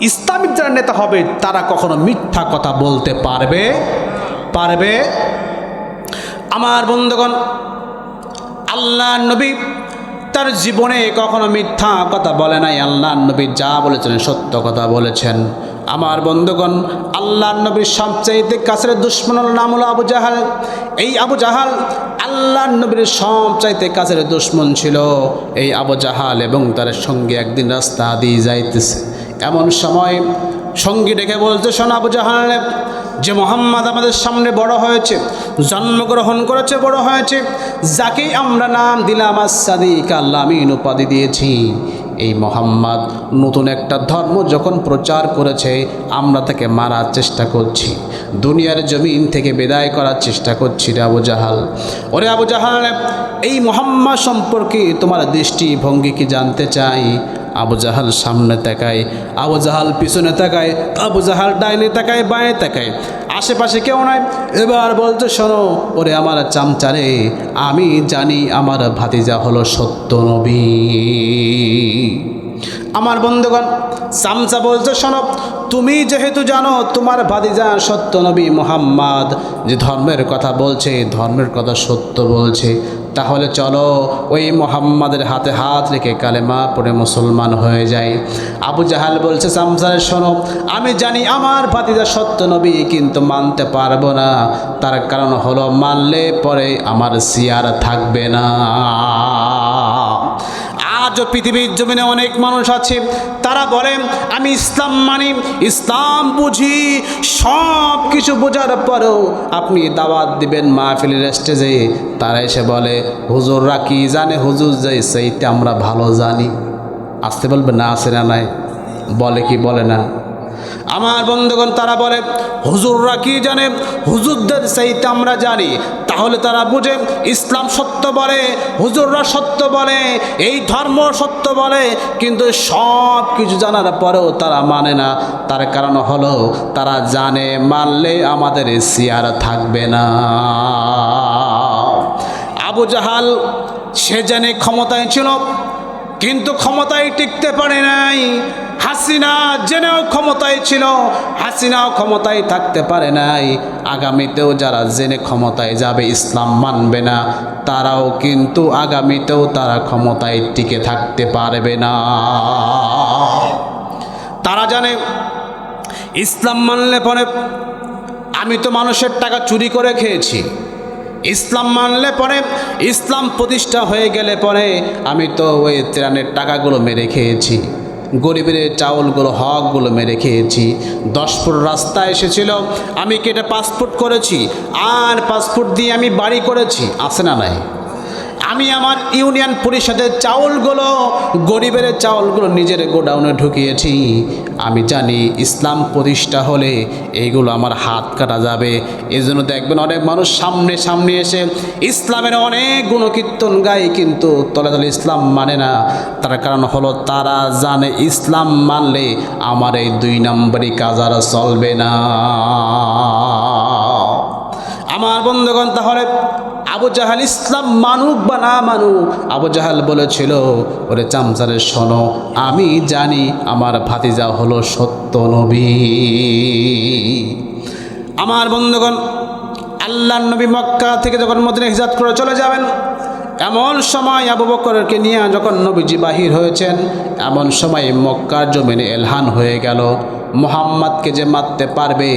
S1: ইসলামিক যারা নেতা হবে তারা কখনো মিথ্যা কথা বলতে পারবে? আমার বন্ধুগণ, আল্লাহ নবী তার জীবনে কখনো মিথ্যা কথা বলে নাই। আল্লাহ নবী যা বলেছেন সত্য কথা বলেছেন। আমার বন্ধুগণ, আল্লাহ নবীর সবচাইতে কাছের দুশমনের নাম হলো আবু জাহাল। এই আবু জাহাল আল্লাহ নবীর সবচাইতে কাছের দুশমন ছিল। এই আবু জাহাল এবং তার সঙ্গে একদিন রাস্তা দিয়ে যাইতেছে, এমন সময় সঙ্গী ডেকে বলছে, শোন আবু জাহাল, যে মোহাম্মদ আমাদের সামনে বড় হয়েছে, জন্মগ্রহণ করেছে, বড় হয়েছে, যাকে আমরা নাম দিলাম as-Sadiq, আল-Amin উপাধি দিয়েছি, এই মোহাম্মদ নতুন একটা ধর্ম যখন প্রচার করেছে আমরা তাকে মারার চেষ্টা করছি, দুনিয়ার জমিন থেকে বিদায় করার চেষ্টা করছি। রে আবু জাহাল, ওরে আবু জাহাল, এই মোহাম্মদ সম্পর্কে তোমার দৃষ্টিভঙ্গি কি জানতে চাই। আবু জাহাল সামনে তাকায়, আবু জাহাল পিছনে তাকায়, আবু জাহাল ডাইনে তাকায়, বাঁয়ে তাকায়, আশেপাশে কেউ নাই। এবার বলতে শোনো ওরে আমার চামচারে, আমি জানি আমার ভাতিজা হলো সত্য নবী। আমার বন্ধুগণ, চামচা বলছে শোনো, তুমি যেহেতু জানো তোমার ভাতিজা সত্য নবী মুহাম্মদ যে ধর্মের কথা বলছে, ধর্মের কথা সত্য বলছে, তাহলে চলো ওই মুহাম্মাদের হাতে হাত রেখে কালেমা পড়ে মুসলমান হয়ে যায়। আবু জাহাল বলছে চামচারে শোনো, আমি জানি আমার ভাতিজা সত্য নবী, কিন্তু মানতে পারবো না। তার কারণ হলো মানলে পরে আমার সিয়ার থাকবে না। আজও পৃথিবীর জমিনে অনেক মানুষ আছে, তারা বলেন আমি ইসলাম মানি, ইসলাম বুঝি, সব কিছু বোঝার পরেও আপনি দাওয়াত দিবেন মাহফিলের স্টেজে, তারা এসে বলে হুজুররা কি জানে, হুজুর যে সেইটা আমরা ভালো জানি। আসতে বলবে না, আসে না নাই, বলে কি বলে না? আমার বন্ধুগণ, তারা বলে হুজুররা কি জানে, হুজুরদের চাইতে আমরা জানি। তাহলে তারা বুঝে ইসলাম সত্য বলে, হুজুররা সত্য বলে, এই ধর্ম সত্য বলে, কিন্তু সব কিছু জানার পরেও তারা মানে না। তার কারণ হলো তারা জানে মানলে আমাদের সিয়ার থাকবে না। আবু জাহাল সে জানে ক্ষমতায় ছিল, কিন্তু ক্ষমতায় টিকতে পারে নাই। হাসিনা জেনেও ক্ষমতায় ছিল, হাসিনাও ক্ষমতায় থাকতে পারে নাই। আগামীতেও যারা জেনে ক্ষমতায় যাবে, ইসলাম মানবে না, তারাও কিন্তু আগামীতেও তারা ক্ষমতায় টিকে থাকতে পারবে না। তারা জানে ইসলাম মানলে পরে আমি তো মানুষের টাকা চুরি করে খেয়েছি, ইসলাম মানলে পরে, ইসলাম প্রতিষ্ঠা হয়ে গেলে পরে আমি তো ওই ত্রাণের টাকাগুলো মেরে খেয়েছি, গরিবের চাউলগুলো হকগুলো মেরে খেয়েছি। 10 ফুট রাস্তা এসেছিল, আমি কেটে 5 ফুট করেছি, আর 5 ফুট দিয়ে আমি বাড়ি করেছি, আছে না নাই? আমি আমার ইউনিয়ন পরিষদের চাউলগুলো, গরিবের চাউলগুলো নিজের গোডাউনে ঢুকিয়েছি। আমি জানি ইসলাম প্রতিষ্ঠা হলে এইগুলো আমার হাত কাটা যাবে। এই জন্য দেখবেন অনেক মানুষ সামনে সামনে এসে ইসলামের অনেক গুণকীর্তন গায়, কিন্তু তলে তলে ইসলাম মানে না। তার কারণ হলো তারা জানে ইসলাম মানলে আমার এই 2 নম্বরই কাজ আর চলবে না। আমার বন্ধুগণ, তাহলে আবু জাহাল ইসলাম মানুক বা না মানুক, আবু জাহাল বলেছিল, ওরে চামচারে শোনো, আমি জানি আমার ভাতিজা হলো সত্য নবী। আমার বন্ধুগণ, আল্লাহর নবী মক্কা থেকে যখন মদিনা হিজরত করে চলে যাবেন, এমন সময় আবু বকরকে নিয়ে যখন নবীজি বাহির হয়েছেন, এমন সময় মক্কার জমিনে এলহান হয়ে গেল, মুহাম্মাদকে যে মারতে পারবে,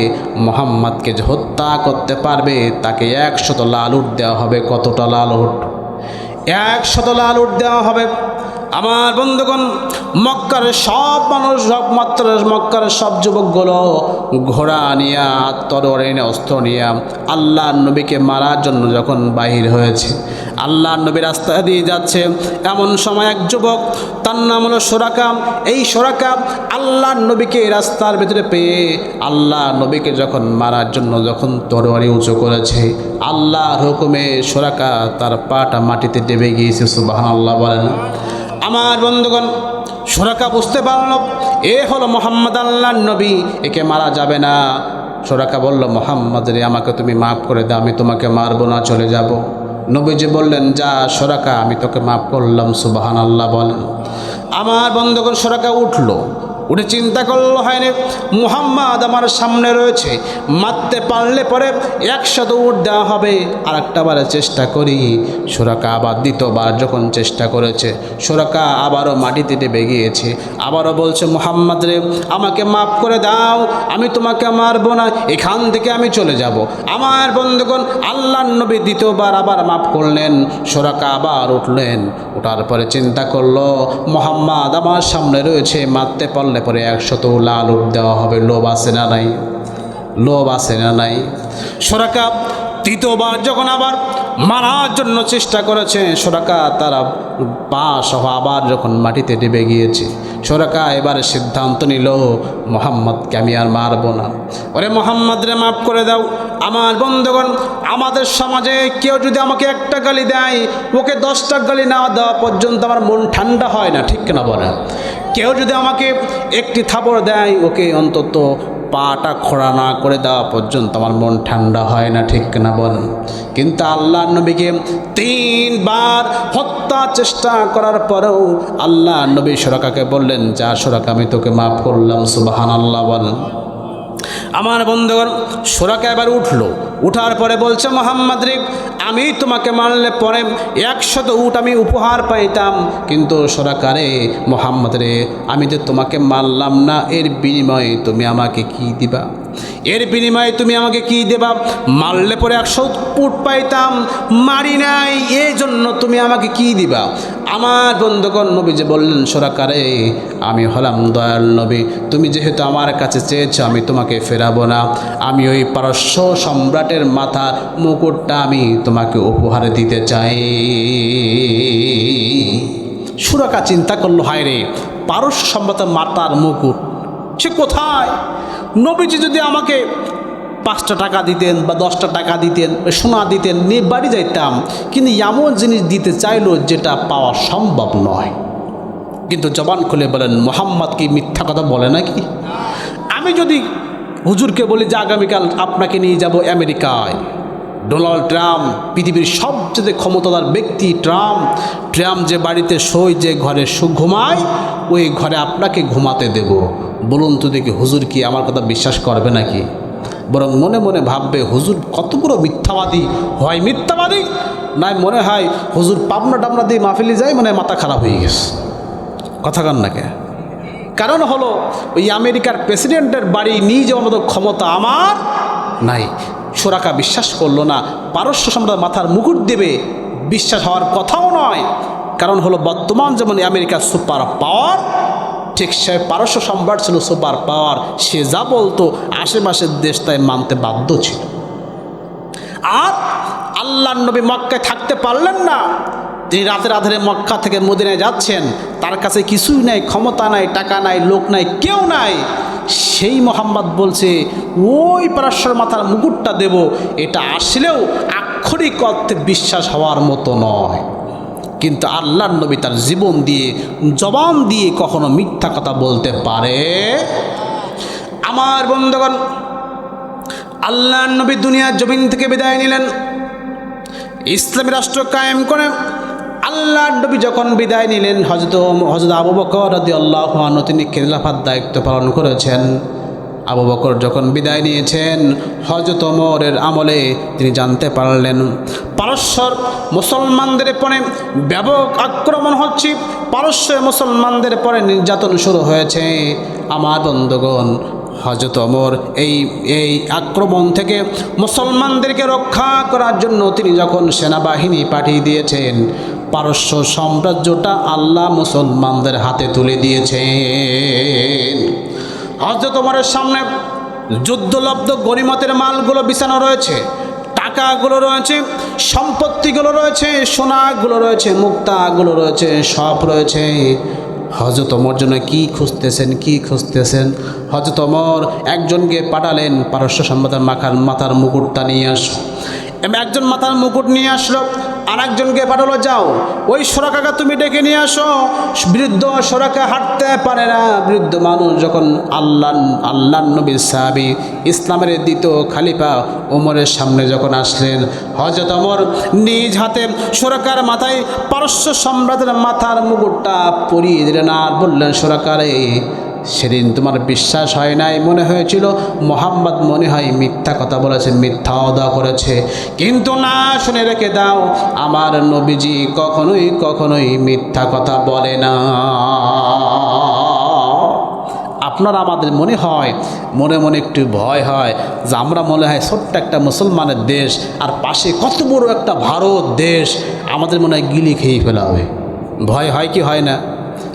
S1: মুহাম্মাদকে যে হত্যা করতে পারবে, তাকে 100 লাল উট দেওয়া হবে। কতটা লাল উট? 100 লাল উট দেওয়া হবে। আমার বন্ধুগণ, মক্কার সব মানুষ, সব মাত্রার মক্কার সব যুবকগুলো ঘোড়া নিয়ে, তরবারি নিয়ে, অস্ত্র নিয়ে আল্লাহর নবীকে মারার জন্য যখন বাহির হয়েছে, আল্লাহর নবী রাস্তা দিয়ে যাচ্ছে, এমন সময় এক যুবক, তার নাম হলো সুরাকা। এই সুরাকা আল্লাহর নবীকে রাস্তার ভিতরে পেয়ে আল্লাহর নবীকে যখন মারার জন্য যখন তরবারি উঁচু করেছে, আল্লাহর হুকুমে সুরাকা তার পাটা মাটিতে ডেবে গিয়েছে। সুবহানাল্লাহ বলেন। আমার বন্ধুগণ, সুরাকা বুঝতে পারল এ হলো মুহাম্মদ আল্লাহর নবী, একে মারা যাবে না। সুরাকা বলল, মুহাম্মদ রে, আমাকে তুমি মাফ করে দাও, আমি তোমাকে মারবো না, চলে যাব। নবীজি বললেন, যা সুরাকা, আমি তোকে মাফ করলাম। সুবহানাল্লাহ বলেন। আমার বন্ধুগণ, সুরাকা উঠলো, উঠে চিন্তা করলো, হয়নি মুহাম্মদ আমার সামনে রয়েছে, মারতে পারলে পরে 100 উট দেওয়া হবে। আর একটা বারে চেষ্টা করি। সুরাকা আবার দ্বিতীয়বার যখন চেষ্টা করেছে, সুরাকা আবারও মাটিতে ডেবে গিয়েছে। আবারও বলছে, মুহাম্মদ রে, আমাকে মাফ করে দাও, আমি তোমাকে মারবো না, এখান থেকে আমি চলে যাব। আমার বন্ধুগণ, আল্লাহর নবী দ্বিতীয়বার আবার মাফ করলেন। সুরাকা আবার উঠলেন, ওঠার পরে চিন্তা করলো, মুহাম্মদ আমার সামনে রয়েছে, মারতে পারলে পরে 100 লাল উট দেওয়া হবে। লোভ আছে না নাই? লোভ আছে না নাই? সুরাকা তৃতীয়বার যখন আবার মারার জন্য চেষ্টা করেছে, সুরাকা তারা পা সহ আবার যখন মাটিতে ডেবে গিয়েছে, সুরাকা এবারে সিদ্ধান্ত নিল, মুহাম্মদকে আমি আর মারবো না। ওরে মুহাম্মদ রে, মাফ করে দাও। আমার বন্ধুগণ, আমাদের সমাজে কেউ যদি আমাকে একটা গালি দেয়, ওকে 10টা গালি না দেওয়া পর্যন্ত আমার মন ঠান্ডা হয় না, ঠিক না বলেন? কেউ যদি আমাকে একটি থাপড় দেয়, ওকে অন্তত পাটা খোঁড়া না করে দেওয়া পর্যন্ত আমার মন ঠান্ডা হয় না, ঠিক না বলেন? কিন্তু আল্লাহর নবীকে 3 বার হত্যা চেষ্টা করার পরেও আল্লাহর নবী সুরাকাকে বললেন, যা সুরাকা, আমি তোকে মাফ করলাম। সুবহানাল্লাহ বলেন। আমার বন্ধুগণ, সুরাকা এবার উঠলো, উঠার পরে বলছে, মুহাম্মদ রে, আমি তোমাকে মারলে পরে 100 উট আমি উপহার পাইতাম, কিন্তু সুরাকা রে, মুহাম্মদ রে, আমি যে তোমাকে মারলাম না, এর বিনিময়ে তুমি আমাকে কি দিবা? এর বিনিময়ে তুমি আমাকে কি দেবা? মারলে পরে 100 উট পাইতাম, মারি নাই, এই জন্য তুমি আমাকে কি দিবা? আমার বন্ধুগণ, নবী যে বললেন, সুরাকা রে, আমি হলাম দয়াল নবী, তুমি যেহেতু আমার কাছে চেয়েছো, আমি তোমাকে ফেরাবো না। আমি ওই পারস্য সম্রাটের মাথার মুকুটটা আমি তোমাকে উপহার দিতে চাই। সুরাকা চিন্তা করলো, হায় রে, পারস্য সম্রাটের মাথার মুকুট, সে কোথায়? নবীজি যদি আমাকে 5টা টাকা দিতেন বা 10টা টাকা দিতেন, সোনা দিতেন, নিয়ে বাড়ি যাইতাম, কিন্তু এমন জিনিস দিতে চাইলো যেটা পাওয়া সম্ভব নয়। কিন্তু জবান খুলে বলেন, মোহাম্মদ কি মিথ্যা কথা বলে নাকি? আমি যদি হুজুরকে বলি যে আগামীকাল আপনাকে নিয়ে যাব আমেরিকায়, ডোনাল্ড ট্রাম্প পৃথিবীর সবচেয়ে ক্ষমতাধর ব্যক্তি, ট্রাম্প যে বাড়িতে শোয়, যে ঘরে ঘুমায়, ওই ঘরে আপনাকে ঘুমাতে দেব, বলুন তো দেখি হুজুর কি আমার কথা বিশ্বাস করবে নাকি? বরং মনে মনে ভাববে হুজুর কত বড় মিথ্যাবাদী, হয় মিথ্যাবাদী, নাই মনে হয় হুজুর পাবনা টাবনা দিয়ে মাহফিলে যায়, মানে মাথা খারাপ হয়ে গেছে। কথা কান নাকি? কারণ হলো ওই আমেরিকার প্রেসিডেন্টের বাড়ি নিয়ে যাওয়ার মতো ক্ষমতা আমার নাই। সুরাকা বিশ্বাস করলো না, পারস্য সম্রাট মাথার মুকুট দেবে, বিশ্বাস হওয়ার কথাও নয়। কারণ হলো বর্তমান যেমন আমেরিকার সুপার পাওয়ার, ঠিক সে পারস্য সম্রাট ছিল সুপার পাওয়ার। সে যা বলতো আশেপাশের দেশ তাই মানতে বাধ্য ছিল। আর আল্লাহর নবী মক্কায় থাকতে পারলেন না, তিনি রাতের আধারে মক্কা থেকে মদিনায় যাচ্ছেন, তার কাছে কিছুই নাই, ক্ষমতা নাই, টাকা নাই, লোক নাই, কেউ নাই। সেই মোহাম্মদ বলছে ওই পারস্যের মাথার মুকুটটা দেব, এটা আসলেও আক্ষরিক অর্থে বিশ্বাস হওয়ার মতো নয়। কিন্তু আল্লাহর নবী তার জীবন দিয়ে, জবান দিয়ে কখনো মিথ্যা কথা বলতে পারে? আমার বন্ধুগণ, আল্লাহর নবী দুনিয়ার জমিন থেকে বিদায় নিলেন, ইসলামী রাষ্ট্র কায়েম করে আল্লাহর নবী যখন বিদায় নিলেন, হযরত আবু বকর রাদিয়াল্লাহু আনহু তিনি খেলাফার দায়িত্ব পালন করেছেন। আবু বকর যখন বিদায় নিয়েছেন, হযরত ওমরের আমলে তিনি জানতে পারলেন পারস্যর মুসলমানদের পরে ব্যাপক আক্রমণ হচ্ছে, পারস্যের মুসলমানদের পরে নির্যাতন শুরু হয়েছে। আমার বন্ধুগণ, হযরত ওমর এই আক্রমণ থেকে মুসলমানদেরকে রক্ষা করার জন্য তিনি যখন সেনাবাহিনী পাঠিয়ে দিয়েছেন, পারস্য সাম্রাজ্যটা আল্লাহ মুসলমানদের হাতে তুলে দিয়েছেন। হযরত ওমরের সামনে যুদ্ধলব্ধ গনিমতের মালগুলো বিছানো রয়েছে, টাকাগুলো রয়েছে, সম্পত্তিগুলো রয়েছে, সোনাগুলো রয়েছে, মুক্তাগুলো রয়েছে, সব রয়েছে। হযরত ওমর জন্য কি খুঁজতেছেন? হযরত ওমর একজনকে পাঠালেন, পারস্য সম্রাটের মাথার মুকুটটা নিয়ে আসো। একজন মাথার মুকুট নিয়ে আসলো, আর একজনকে পাঠালো, যাও ওই সোরাকাকে তুমি ডেকে নিয়ে আসো। বৃদ্ধ সোরাকা হাঁটতে পারে না। বৃদ্ধ মানুষ যখন আল্লাহ নবীর সাহাবী, ইসলামের দ্বিতীয় খলিফা ওমরের সামনে যখন আসলেন, হযরত ওমর নিজ হাতে সোরাকার মাথায় পারস্য সম্রাটের মাথার মুকুটটা পরিয়ে দিলেন, আর বললেন, সোরাকারে, সেদিন তোমার বিশ্বাস হয় নাই, মনে হয়েছিল মোহাম্মদ মনে হয় মিথ্যা কথা বলেছে, মিথ্যা ওয়াদা করেছে, কিন্তু না, শুনে রেখে দাও, আমার নবীজি কখনোই মিথ্যা কথা বলে না। আপনার আমাদের মনে হয়, মনে মনে একটু ভয় হয় যে আমরা মনে হয় ছোট্ট একটা মুসলমানের দেশ, আর পাশে কত বড় একটা ভারত দেশ, আমাদের মনে হয় গিলি খেয়ে ফেলা হবে। ভয় হয় কি হয় না?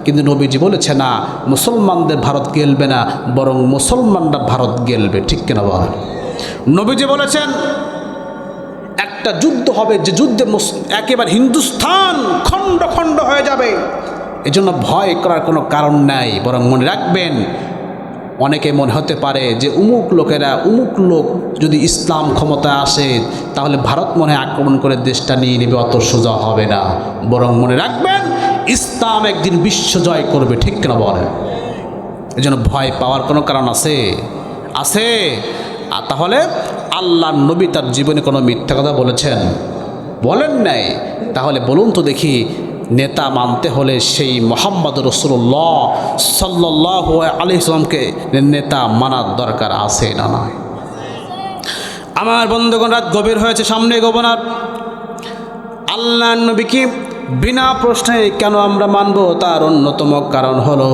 S1: কিন্তু নবীজি বলেছে না, মুসলমানদের ভারত গেলবে না, বরং মুসলমানরা ভারত গেলবে। ঠিক কিনা বলেন? নবীজি বলেছেন একটা যুদ্ধ হবে, যে যুদ্ধে একেবারে হিন্দুস্তান খণ্ড খণ্ড হয়ে যাবে। এজন্য ভয় করার কোনো কারণ নাই, বরং মনে রাখবেন, অনেকে মনে হতে পারে যে অমুক লোক যদি ইসলাম ক্ষমতা আসে তাহলে ভারত মনে হয় আক্রমণ করে দেশটা নিয়ে নেবে, অত সোজা হবে না। বরং মনে রাখবেন, ইসলাম একদিন বিশ্ব জয় করবে। ঠিক কিনা বলেন? এই জন্য ভয় পাওয়ার কোনো কারণ আছে? আর তাহলে আল্লাহর নবী তার জীবনে কোনো মিথ্যা কথা বলেন নাই? তাহলে বলুন তো দেখি, নেতা মানতে হলে সেই মুহাম্মদ রাসূলুল্লাহ সাল্লাল্লাহু আলাইহি ওয়াসাল্লামকে নেতা মানার দরকার আছে না নয়? আমার বন্ধুগণ, রাত গভীর হয়েছে, সামনে গভীর। আল্লাহর নবীকে বিনা প্রশ্নে কেন আমরা মানব? তার অন্যতম কারণ হলো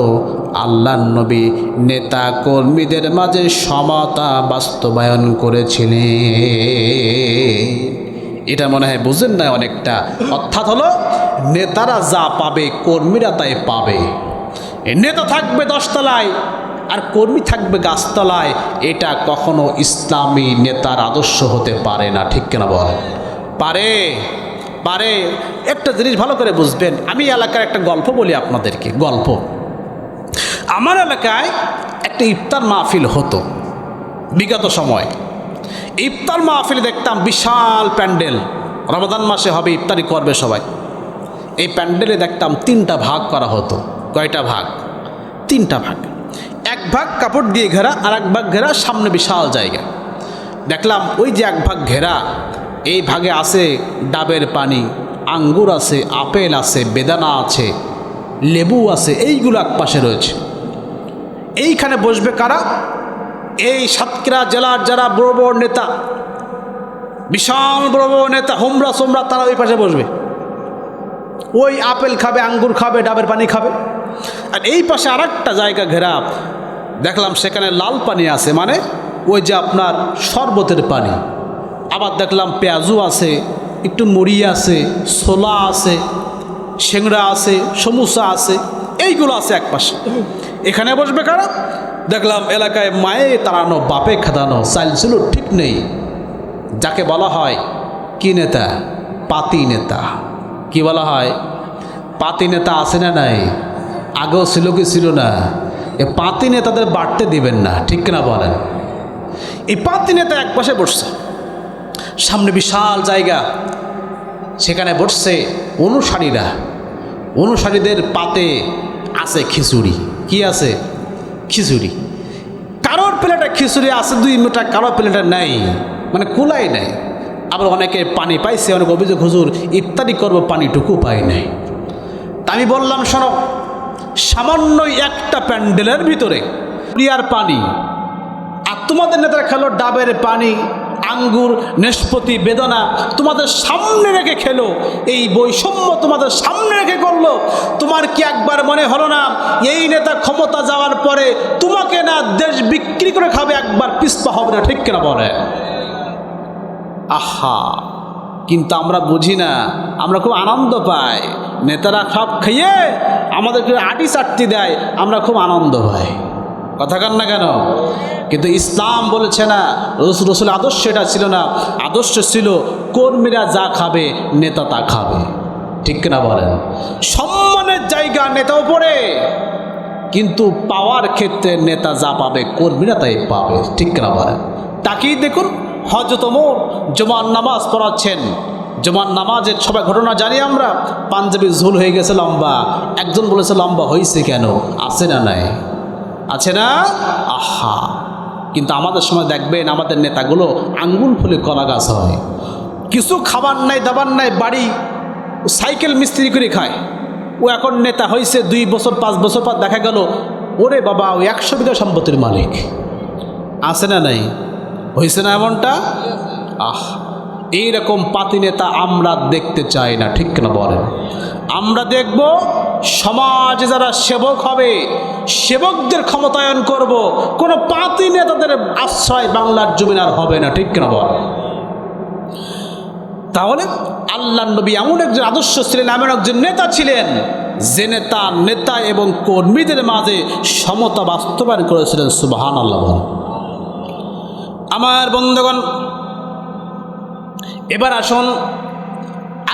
S1: আল্লাহর নবী নেতা কর্মীদের মাঝে সমতা বাস্তবায়ন করেছিলেন। এটা মনে হয় বুঝেন না অনেকটা। অর্থাৎ হলো নেতারা যা পাবে কর্মীরা তাই পাবে। নেতা থাকবে 10 তলায় আর কর্মী থাকবে গাছতলায়, এটা কখনো ইসলামী নেতার আদর্শ হতে পারে না। ঠিক কিনা বলেন? পারে। একটা জিনিস ভালো করে বুঝবেন। আমি এলাকার একটা গল্প বলি আপনাদেরকে। আমার এলাকায় এক একটা ইফতার মাহফিল হতো বিগত সময়। ইফতার মাহফিল দেখতাম বিশাল প্যান্ডেল, রমাদান মাসে হবে, ইফতারি করবে সবাই। এই প্যান্ডেলে দেখতাম 3টা ভাগ করা হতো। কয়টা ভাগ? 3টা ভাগ। এক ভাগ কাপড় দিয়ে ঘেরা, আর এক ভাগ ঘেরা, সামনে বিশাল জায়গা। দেখলাম ওই যে এক ভাগ ঘেরা, এই ভাগে আছে ডাবের পানি, আঙ্গুর আছে, আপেল আছে, বেদানা আছে, লেবু আছে, এইগুলো এক পাশে রয়েছে। এইখানে বসবে কারা? এই সাতক্ষীরা জেলার যারা বড় বড় নেতা, বিশাল বড় বড় নেতা, হোমরা সোমরা, তারা ওই পাশে বসবে। ওই আপেল খাবে, আঙ্গুর খাবে, ডাবের পানি খাবে। আর এই পাশে আর একটা জায়গা ঘেরা, দেখলাম সেখানে লাল পানি আছে, মানে ওই যে আপনার শরবতের পানি। আবার দেখলাম পেঁয়াজু আছে, একটু মুড়ি আছে, ছোলা আছে, সিংড়া আছে, সমুসা আছে, এইগুলো আছে এক পাশে। এখানে বসবে কারা? দেখলাম এলাকায় মায়ে তাড়ানো, বাপে খাদানো, চাল ছিল ঠিক নেই। যাকে বলা হয় কি নেতা? পাতি নেতা। কি বলা হয়? পাতি নেতা আছে না নাই? আগেও ছিল কি ছিল না? এ পাতি নেতাদের বাড়তে দিবেন না, ঠিক না বলেন? এই পাতি নেতা এক পাশে বসছে, সামনে বিশাল জায়গা, সেখানে বসছে অনুসারীরা। অনুসারীদের পাতে আছে খিচুড়ি। কি আছে? খিচুড়ি। কারোর প্লেটে খিচুড়ি আছে 2 মুঠা, কারোর প্লেটে নাই, মানে কুলাই নাই। আবার অনেকে পানি পাইছে, অনেক অভিযোগ, হুজুর ইফতারি করবো, পানিটুকু পাই নাই। তা আমি বললাম, শোনো, সামান্য একটা প্যান্ডেলের ভিতরে প্রিয়ার পানি, আর তোমাদের নেতারা খেলো ডাবের পানি, আঙ্গুর, নেশপতি, বেদনা, তোমাদের সামনে রেখে খেলো। এই বৈষম্য তোমাদের সামনে রেখে করলো। তোমার কি একবার মনে হলো না এই নেতা ক্ষমতা যাওয়ার পরে তোমাকে না দেশ বিক্রি করে খাবে, একবার পিছপা হবে না, ঠিক কিনা বলে? আহা, কিন্তু আমরা বুঝি না, আমরা খুব আনন্দ পাই। নেতারা সব খেয়ে আমাদেরকে আটি চাটতি দেয়, আমরা খুব আনন্দ পাই। কথা কান না কেন? কিন্তু ইসলাম বলেছে না, রসুল আদর্শ এটা ছিল না। আদর্শ ছিল কর্মীরা যা খাবে নেতা তা খাবে, ঠিক কিনা বলেন? সম্মানের জায়গা নেতাও পড়ে, কিন্তু পাওয়ার ক্ষেত্রে নেতা যা পাবে কর্মীরা তাই পাবে, ঠিক কিনা বলেন? তাকেই দেখুন, হযরত ওমর জুমার নামাজ পড়াচ্ছেন। জুমার নামাজের সবাই ঘটনা জানি আমরা। পাঞ্জাবি ঝুল হয়ে গেছে লম্বা। একজন বলেছে লম্বা হয়েছে কেন? আছে না নাই? আছে না? আহা, কিন্তু আমাদের সময় দেখবেন আমাদের নেতাগুলো আঙ্গুল ফুলে কলা গাছ হয়। কিছু খাবার নাই, দাবার নাই, বাড়ি সাইকেল মিস্ত্রি করে খায়। ও এখন নেতা হয়েছে 2 বছর 5 বছর পর দেখা গেল ওরে বাবা ও 100 বিঘা সম্পত্তির মালিক। আছে না নাই? হয়েছে না এমনটা? এইরকম পাতি নেতা আমরা দেখতে চাই না, ঠিক না বলেন? আমরা দেখব সমাজে যারা সেবক হবে, সেবকদের ক্ষমতায়ন করব। কোনো পাতি নেতাদের আশ্রয় বাংলার জমিন আর হবে না, ঠিক না বলেন? তাহলে আল্লাহর নবী এমন একজন আদর্শ ছিলেন, এমন একজন নেতা ছিলেন যে নেতা এবং কর্মীদের মাঝে সমতা বাস্তবায়ন করেছিলেন। সুবহানাল্লাহ। আমার বন্ধুগণ, এবার আসুন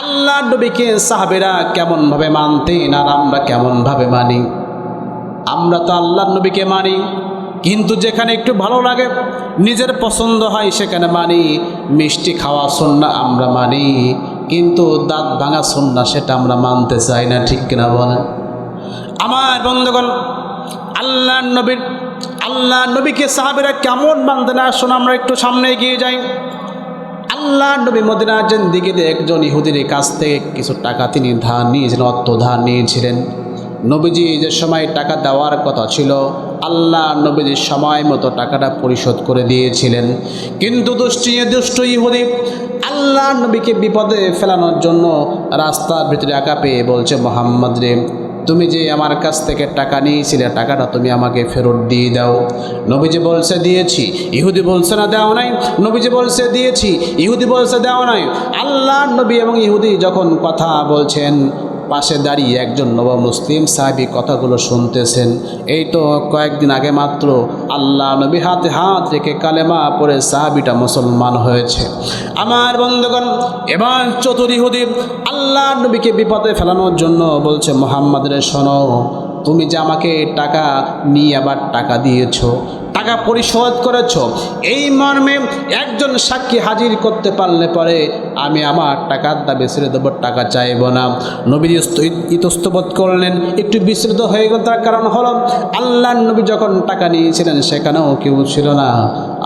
S1: আল্লাহর নবীকে সাহাবেরা কেমনভাবে মানতেন আর আমরা কেমনভাবে মানি। আমরা তো আল্লাহর নবীকে মানি, কিন্তু যেখানে একটু ভালো লাগে, নিজের পছন্দ হয় সেখানে মানি। মিষ্টি খাওয়া সুন্নাহ আমরা মানি, কিন্তু দাঁত ভাঙা সুন্নাহ সেটা আমরা মানতে চাই না, ঠিক কিনা বলেন? আমার বন্ধুগণ, আল্লাহর নবীকে সাহাবেরা কেমন মানতেন আসুন আমরা একটু সামনে এগিয়ে যাই। আল্লাহর নবী মদিনার দিকে একজন ইহুদির কাছ থেকে কিছু টাকা তিনি ধার নিয়েছিলেন, অর্থ ধার নিয়েছিলেন। নবীজি যে সময় টাকা দেওয়ার কথা ছিল, আল্লাহ নবীজি সময় মতো টাকাটা পরিশোধ করে দিয়েছিলেন। কিন্তু দুষ্ট ইহুদি আল্লাহ নবীকে বিপদে ফেলানোর জন্য রাস্তার ভিতরে একা পেয়ে বলছে, মুহাম্মদ রে, তুমি যে আমার কাছ থেকে টাকা নিয়েছিলে, টাকাটা তুমি আমাকে ফেরত দিয়ে দাও। নবীজি বলছে দিয়েছি, ইহুদি বলছে না দেওয়া নাই। নবীজি বলছে দিয়েছি, ইহুদি বলছে দেওয়া নাই। আল্লাহ নবী এবং ইহুদি যখন কথা বলছেন, পাশে দাঁড়িয়ে একজন নবমুসলিম সাহাবী কথাগুলো শুনতেছেন। এই তো কয়েকদিন আগে মাত্র আল্লাহ নবী হাতে হাত রেখে কালেমা পড়ে সাহাবীটা মুসলমান হয়েছে। আমার বন্ধুগণ, এবার চতুর ইহুদি আল্লাহ নবীকে বিপদে ফেলানোর জন্য বলছে, মুহাম্মদ রে শোনো, তুমি যে আমাকে টাকা নিয়ে আবার টাকা দিয়েছো, টাকা পরিশোধ করেছ, এই মর্মে একজন সাক্ষী হাজির করতে পারলে পরে আমি আমার টাকার দাবি ছেড়ে দেবো, টাকা চাইব না। নবী ইতস্তবোধ করলেন, একটু বিস্মৃত হয়ে গেল। তার কারণ হলো আল্লাহর নবী যখন টাকা নিয়েছিলেন সেখানেও কেউ ছিল না,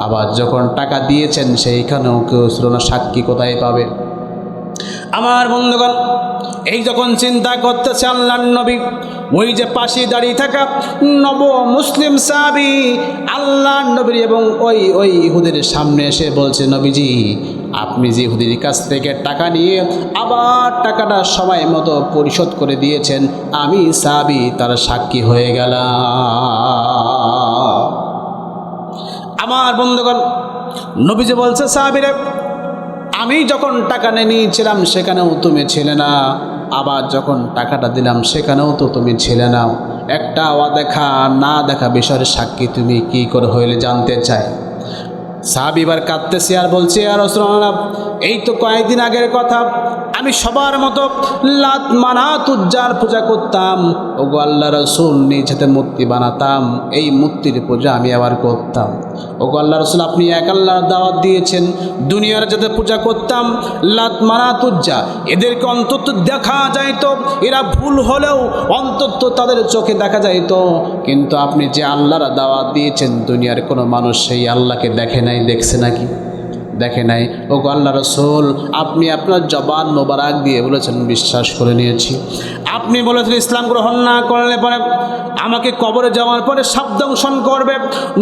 S1: আবার যখন টাকা দিয়েছেন সেইখানেও কেউ ছিল না, সাক্ষী কোথায় পাবে? আমার বন্ধুগণ, এই যখন চিন্তা করতেছে আল্লাহর নবী, ওই যে পাশে দাঁড়িয়ে থাকা নব মুসলিম সাহাবী আল্লাহর নবীর এবং ওই ইহুদের সামনে এসে বলছে, নবীজি আপনি যে ইহুদির কাছ থেকে টাকা নিয়ে আবার টাকাটা সময় মতো পরিশোধ করে দিয়েছেন, আমি সাহাবী তার সাক্ষী হয়ে গেলাম। আমার বন্ধুগণ, নবীজি বলছে, সাহাবীরা আমি যখন টাকা নিয়েছিলাম সেখানেও তুমি ছিলে না, আবার যখন টাকাটা দিলাম সেখানেও তো তুমি ছিলে না। একটা অদেখা না দেখা বিষয়ের সাক্ষী তুমি কি করে হইলে জানতে চাই। সাহাবী এবার কাঁদতেছি আর বলছি, ইয়া রাসূলুল্লাহ, এই তো কয়েকদিন আগের কথা, আমি সবার মতো লাত মানাত উজ্জার পূজা করতাম। ওগো আল্লাহ রাসূল, নিজ হাতে মূর্তি বানাতাম, এই মূর্তির পূজা আমি আবার করতাম। ওগো আল্লাহ রাসূল, আপনি এক আল্লাহর দাওয়াত দিয়েছেন, দুনিয়ার যাতে পূজা করতাম লাত মানাত উজ্জা, এদেরকে অন্তত দেখা যাইতো, এরা ভুল হলেও অন্তত তাদের চোখে দেখা যাইতো, কিন্তু আপনি যে আল্লাহর দাওয়াত দিয়েছেন দুনিয়ার কোনো মানুষ সেই আল্লাহকে দেখে নাই, দেখছে নাকি? দেখে নাই। ওগো আল্লাহ রাসূল, আপনি আপনার জবান মোবারক দিয়ে বলেছেন বিশ্বাস করে নিয়েছি। আপনি বলেছেন ইসলাম গ্রহণ না করলে পরে আমাকে কবরে যাওয়ার পরে সাপ দংশন করবে,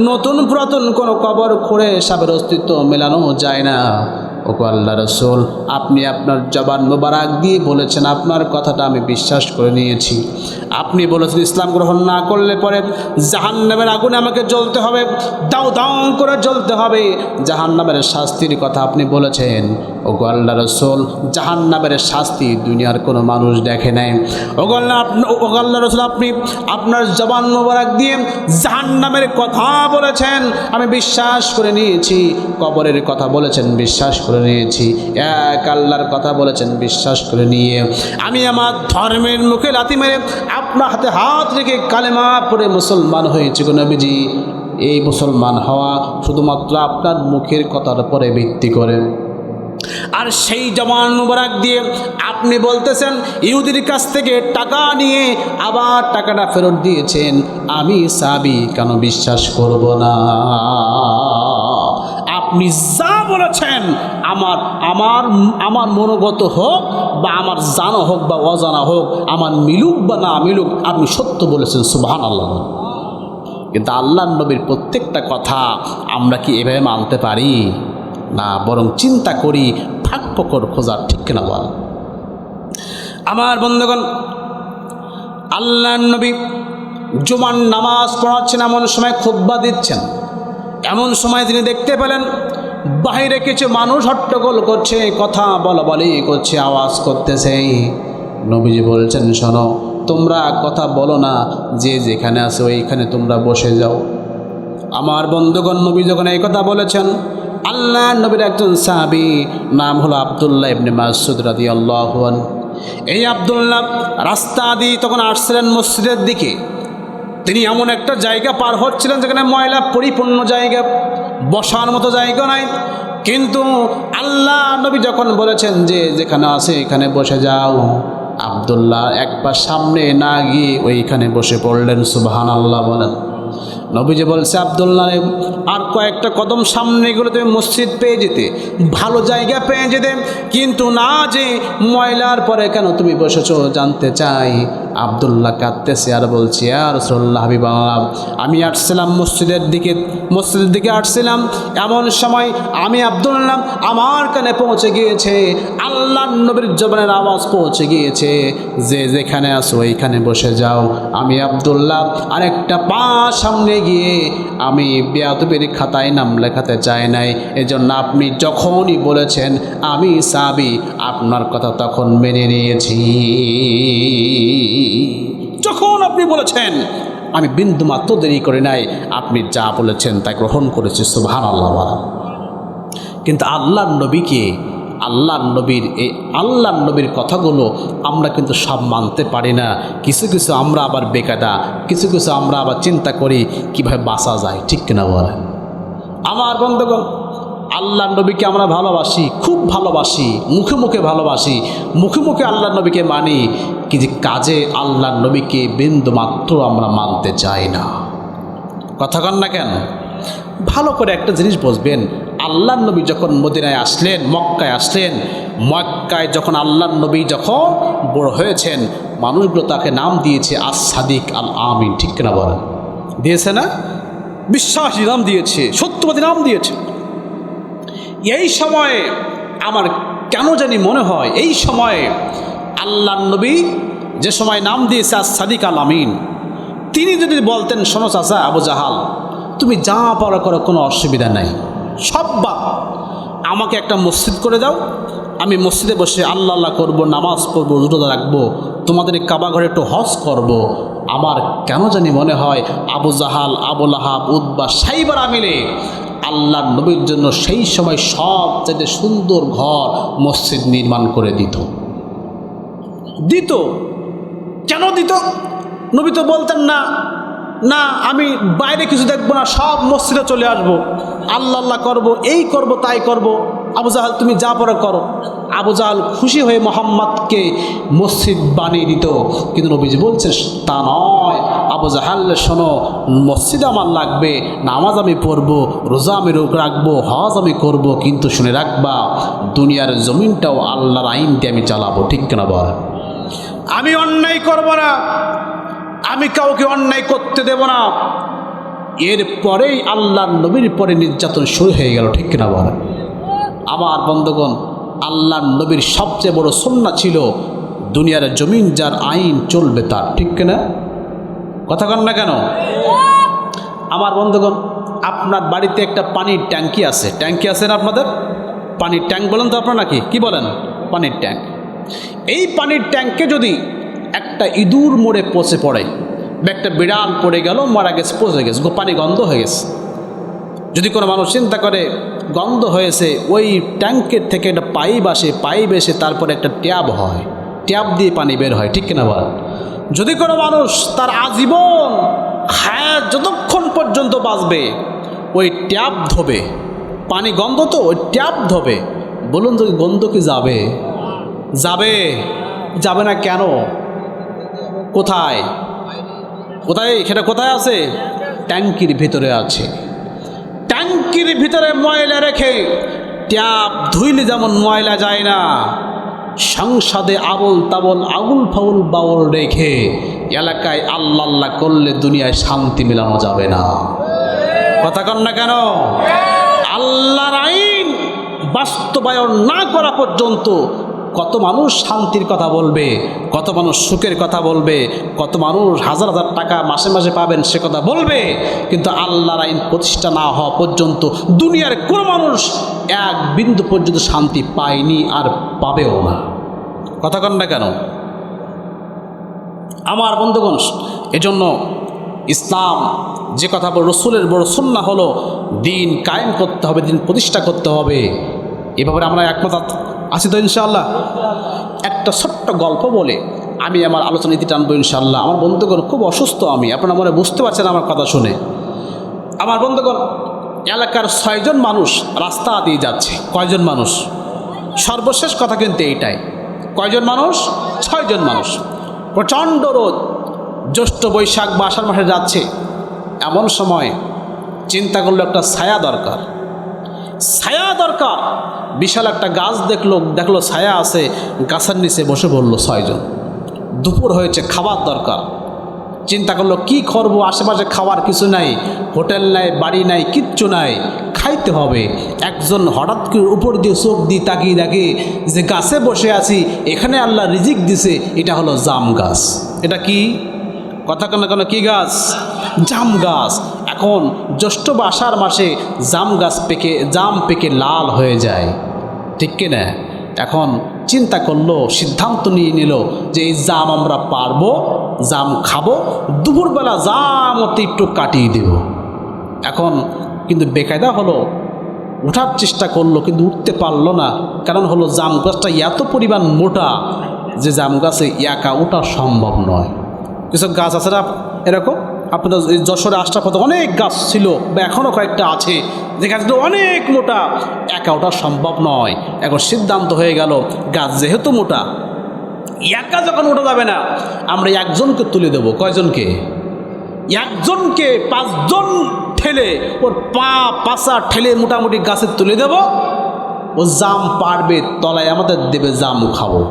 S1: নতুন পুরাতন কোনো কবর খুঁড়ে সাপের অস্তিত্ব মেলানো যায় না। ওগো আল্লাহ রাসূল, আপনি আপনার জবান মোবারক দিয়ে বলেছেন, আপনার কথাটা আমি বিশ্বাস করে নিয়েছি। আপনি বলেছেন ইসলাম গ্রহণ না করলে পরে জাহান্নামের আগুনে আমাকে জ্বলতে হবে, দাও দাও করে জ্বলতে হবে, জাহান্নামের শাস্তির কথা আপনি বলেছেন। ওগো আল্লাহ রাসূল, জাহান্নামের শাস্তি দুনিয়ার কোনো মানুষ দেখে নাই। ওগো আল্লাহ রাসূল, আপনি আপনার জবান মোবারক দিয়ে জাহান্নামের কথা বলেছেন, আমি বিশ্বাস করে নিয়েছি। কবরের কথা বলেছেন, বিশ্বাস করে নিয়েছি। এক আল্লাহর কথা বলেছেন, বিশ্বাস করে নিয়ে আমি আমার ধর্মের মুখে লাথি মেরে আপনার হাতে হাত রেখে কালেমা পড়ে মুসলমান হয়েছি গো নবীজি। এই মুসলমান হওয়া শুধুমাত্র আপনার মুখের কথার পরে ভিত্তি করে। আর সেই জবান মুবারক দিয়ে আপনি বলতেছেন ইহুদির কাছ থেকে টাকা নিয়ে আবার টাকাটা ফেরত দিয়েছেন, আমি সাহাবী কেন বিশ্বাস করব না? আপনি যা বলেছেন আমার আমার আমার মনোগত হোক বা আমার জানা হোক বা অজানা হোক, আমার মিলুক বা না মিলুক, আপনি সত্য বলেছেন, সুবহানাল্লাহ। কিন্তু আল্লাহর নবীর প্রত্যেকটা কথা আমরা কি এভাবে মানতে পারি না? বরং চিন্তা করি, ফাঁক ফোকর খোঁজার, ঠিক কিনা বল? আমার বন্ধুগণ, আল্লাহর নবী জুমার নামাজ পড়াচ্ছেন, এমন সময় খুতবা দিচ্ছেন। এমন সময় তিনি দেখতে পেলেন বাইরে কিছু মানুষ হট্টগোল করছে, কথা বলাবলি করছে, আওয়াজ করতেছে। নবীজি বলছেন, শোনো, তোমরা কথা বলো না, যে যেখানে আছে ওইখানে তোমরা বসে যাও। আমার বন্ধুগণ, নবী যখন এই কথা বলেছেন, আল্লাহ নবীর একজন সাহাবী নাম হলো আব্দুল্লাহ ইবনে মাসউদ রাদিয়াল্লাহু আনহু। এই আব্দুল্লাহ রাস্তা দিয়ে তখন আসছিলেন মসজিদের দিকে। তিনি এমন একটা জায়গা পার হচ্ছিলেন যেখানে ময়লা পরিপূর্ণ জায়গা, বসার মতো জায়গা নাই। কিন্তু আল্লাহ নবী যখন বলেছেন যে যেখানে আছে এখানে বসে যাও, আব্দুল্লাহ এক পা সামনে না গিয়ে ওইখানে বসে পড়লেন। সুবহানাল্লাহ বলেন। নবীজি বলছে, আব্দুল্লাহ আর কয়েকটা কদম সামনে গেলে তুমি মসজিদ পেয়ে যেতে, ভালো জায়গা পেয়ে যেতে, কিন্তু না যে ময়লার পরে কেন তুমি বসেছো জানতে চাই। আব্দুল্লাহ কাঁদতেছে আর বলছে, ইয়া রাসূলুল্লাহ, হাবিবাল্লাহ, আমি আসছিলাম মসজিদের দিকে আসছিলাম, এমন সময় আমি আব্দুল্লাহ আমার কানে পৌঁছে গিয়েছে, আল্লাহর নবীর জবানের আওয়াজ পৌঁছে গিয়েছে যে যেখানে আছো ওইখানে বসে যাও। আমি আব্দুল্লাহ আরেকটা পা সামনে গিয়ে আমি বেয়াদবির খাতায় নাম লেখাতে চাই নাই। এজন্য আপনি যখনই বলেছেন আমি সাহাবী, আপনার কথা তখন মেনে নিয়েছি। যখন আপনি বলেছেন আমি বিন্দুমাত্র দেরি করি নাই, আপনি যা বলেছেন তা গ্রহণ করেছি। সুবহানাল্লাহ। কিন্তু আল্লাহর নবীকে আল্লাহর নবীর কথাগুলো আমরা কিন্তু সব মানতে পারি না। কিছু কিছু আমরা আবার বেকায়দা, কিছু কিছু আমরা আবার চিন্তা করি কীভাবে বাঁচা যায়, ঠিক কিনা বলেন? আমার বন্ধুগণ, আল্লাহর নবীকে আমরা ভালোবাসি, খুব ভালোবাসি, মুখে মুখে ভালোবাসি, মুখে মুখে আল্লাহর নবীকে মানি, কি যে কাজে আল্লাহর নবীকে বিন্দুমাত্র আমরা মানতে চাই না। কথা কন না কেন? ভালো করে একটা জিনিস বুঝবেন, আল্লাহর নবী যখন মদিনায় আসলেন, মক্কায় আসলেন, মক্কায় যখন আল্লাহর নবী যখন বড় হয়েছেন, মানুষগুলো তাকে নাম দিয়েছে আস-সাদিক আল আমিন, ঠিক কিনা বলেন? দিয়েছে না? বিশ্বাসী নাম দিয়েছে, সত্যবাদী নাম দিয়েছে। এই সময়ে আমার কেন জানি মনে হয়, এই সময়ে আল্লাহর নবী যে সময় নাম দিয়েছে আস-সাদিক আল আমিন, তিনি যদি বলতেন, শোনো চাচা আবু জাহাল, তুমি যা পারো করো, কোনো অসুবিধা নাই, সব বাদ, আমাকে একটা মসজিদ করে দাও, আমি মসজিদে বসে আল্লাহ আল্লাহ করবো, নামাজ পড়বো, রোজা রাখবো, তোমাদের কাবা ঘরে একটু হজ করব। আমার কেন জানি মনে হয় আবু জাহাল, আবু লাহাব, উতবা, সাইবারা মিলে আল্লাহর নবীর জন্য সেই সময় সবচেয়ে সুন্দর ঘর, মসজিদ নির্মাণ করে দিত। কেন দিত? নবী তো বলতেন না, না আমি বাইরে কিছু দেখবো না, সব মসজিদে চলে আসবো, আল্লাহ আল্লাহ করবো, এই করব তাই করব। আবু জাহাল তুমি যা পরে করো। আবু জাহাল খুশি হয়ে মোহাম্মদকে মসজিদ বানিয়ে দিত। কিন্তু নবীজি বলছে তা নয়, আবু জাহাল শোনো, মসজিদ আমার লাগবে, নামাজ আমি পড়বো, রোজা আমি রাখবো, হজ আমি করব, কিন্তু শুনে রাখবা দুনিয়ার জমিনটাও আল্লাহর আইন দিয়ে আমি চালাবো, ঠিক কিনা বল? আমি অন্যায় করব না, আমি কাউকে অন্যায় করতে দেব না। এরপরেই আল্লাহর নবীর পরে নির্যাতন শুরু হয়ে গেল, ঠিক কিনা বলেন? আমার বন্ধুগণ, আল্লাহর নবীর সবচেয়ে বড় সুন্নাহ ছিল দুনিয়ার জমিন যার আইন চলবে তার, ঠিক কিনা? কথা কন না কেন? আমার বন্ধুগণ, আপনার বাড়িতে একটা পানির ট্যাঙ্কি আছে, ট্যাঙ্কি আছে না আপনাদের? পানির ট্যাঙ্ক বলেন তো আপনারা, কি বলেন? পানির ট্যাঙ্ক। এই পানির ট্যাঙ্কে যদি একটা ইঁদুর মরে পচে পড়ে, একটা বিড়াল পড়ে গেল, মারা গেছে, পচে গেছে, পানি গন্ধ হয়ে গেছে, যদি কোনো মানুষ চিন্তা করে গন্ধ হয়েছে, ওই ট্যাঙ্কের থেকে একটা পাইপ আসে, পাইপ এসে তারপরে একটা ট্যাপ হয়, ট্যাপ দিয়ে পানি বের হয়, ঠিক কিনা বল? যদি কোনো মানুষ তার আজীবন হায়াত যতক্ষণ পর্যন্ত বাঁচবে ওই ট্যাপ ধোবে, পানি গন্ধ তো ওই ট্যাপ ধোবে, বলুন তো গন্ধ কি যাবে? যাবে না কেন? কোথায় সেটা কোথায় আছে? ট্যাঙ্কির ভিতরে আছে। ট্যাঙ্কির ভিতরে ময়লা রেখে ট্যাপ ধুইলে যেমন ময়লা যায় না, সংসদে আবল তাবল আগুল ফাউল বাউল রেখে এলাকায় আল্লাহ আল্লাহ করলে দুনিয়ায় শান্তি মেলানো যাবে না। কথা কন না কেন? আল্লাহর আইন বাস্তবায়ন না করা পর্যন্ত কত মানুষ শান্তির কথা বলবে, কত মানুষ সুখের কথা বলবে, কত মানুষ হাজার হাজার টাকা মাসে মাসে পাবেন সে কথা বলবে, কিন্তু আল্লাহর আইন প্রতিষ্ঠা না হওয়া পর্যন্ত দুনিয়ার কোনো মানুষ এক বিন্দু পর্যন্ত শান্তি পায়নি আর পাবেও না। কথা কন না কেন? আমার বন্ধুগণ, এজন্য ইসলাম যে কথা বল, রসুলের বড় সুন্নাহ হলো দিন কায়েম করতে হবে, দিন প্রতিষ্ঠা করতে হবে। এভাবে আমরা একমত আছি তো ইনশাআল্লাহ? একটা ছোট্ট গল্প বলে আমি আমার আলোচনা ইতি টানবো ইনশাআল্লাহ। আমার বন্ধুগণ খুব অসুস্থ, আপনারা মনে বুঝতে পারছেন আমার কথা শুনে। আমার বন্ধুগণ, এলাকার 6 জন মানুষ রাস্তা দিয়ে যাচ্ছে। কয়জন মানুষ? সর্বশেষ কথা কিন্তু এইটাই, কয়জন মানুষ? 6 জন মানুষ। প্রচণ্ড রোদ, জ্যৈষ্ঠ বৈশাখ বা আষাঢ় মাসে যাচ্ছে। এমন সময় চিন্তা করলো একটা ছায়া দরকার, বিশাল একটা গাছ দেখলো ছায়া আছে, গাছের নিচে বসে পড়লো 6 জন। দুপুর হয়েছে, খাবার দরকার। চিন্তা করলো কি করবো, আশেপাশে খাবার কিছু নাই, হোটেল নাই, বাড়ি নাই, কিচ্ছু নাই, খাইতে হবে। একজন হঠাৎ করে উপর দিয়ে চোখ দিয়ে তাকিয়ে দেখে যে গাছে বসে আছি, এখানে আল্লাহ রিজিক দিছে, এটা হলো জাম গাছ। এটা কি? কথা কেন কি গাছ? জাম গাছ। এখন জ্যৈষ্ঠ বা আষাঢ় মাসে জাম পেকে লাল হয়ে যায়, ঠিক কিনা? এখন চিন্তা করলো, সিদ্ধান্ত নিয়ে নিল যে এই জাম আমরা পারবো, জাম খাবো, দুপুরবেলা জাম ওতে একটু কাটিয়ে দেব। এখন কিন্তু বেকায়দা হলো, ওঠার চেষ্টা করলো কিন্তু উঠতে পারলো না। কারণ হলো জাম গাছটা এত পরিমাণ মোটা যে জাম গাছে একা ওঠা সম্ভব নয়। কিছু গাছ আছে না এরকম, আপনার এই যশোরে আশরাফতে অনেক গাছ ছিল বা এখনও কয়েকটা আছে যে গাছগুলো অনেক মোটা, একা ওঠা সম্ভব নয়। এখন সিদ্ধান্ত হয়ে গেল গাছ যেহেতু মোটা, একা যখন ওঠা যাবে না, আমরা একজনকে তুলে দেবো। কয়জনকে? একজনকে 5 জন ঠেলে ওর পা পাশা ঠেলে মোটামুটি গাছে তুলে দেব, ও জাম পারবে, তলায় আমাদের দেবে, জাম খাবো।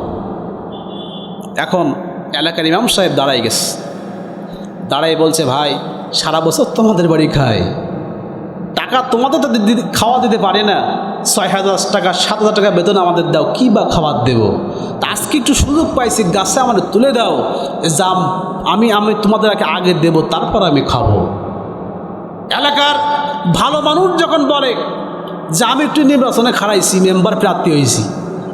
S1: এখন এলাকার ইমাম সাহেব দাঁড়াই গেছে, দাঁড়াই বলছে, ভাই সারা বছর তোমাদের বাড়ি খায়, টাকা তোমাদের তো খাওয়া দিতে পারে না, 6,000 টাকা 7,000 টাকা বেতন আমাদের দাও, কী বা খাবার দেবো? তা আজকে একটু সুযোগ পাইছি, গাছে আমাদের তুলে দাও, জাম আমি তোমাদের আগে দেবো, তারপর আমি খাবো। এলাকার ভালো মানুষ যখন বলে যে আমি একটু নির্বাচনে খাড়াইছি, মেম্বার প্রার্থী হয়েছি,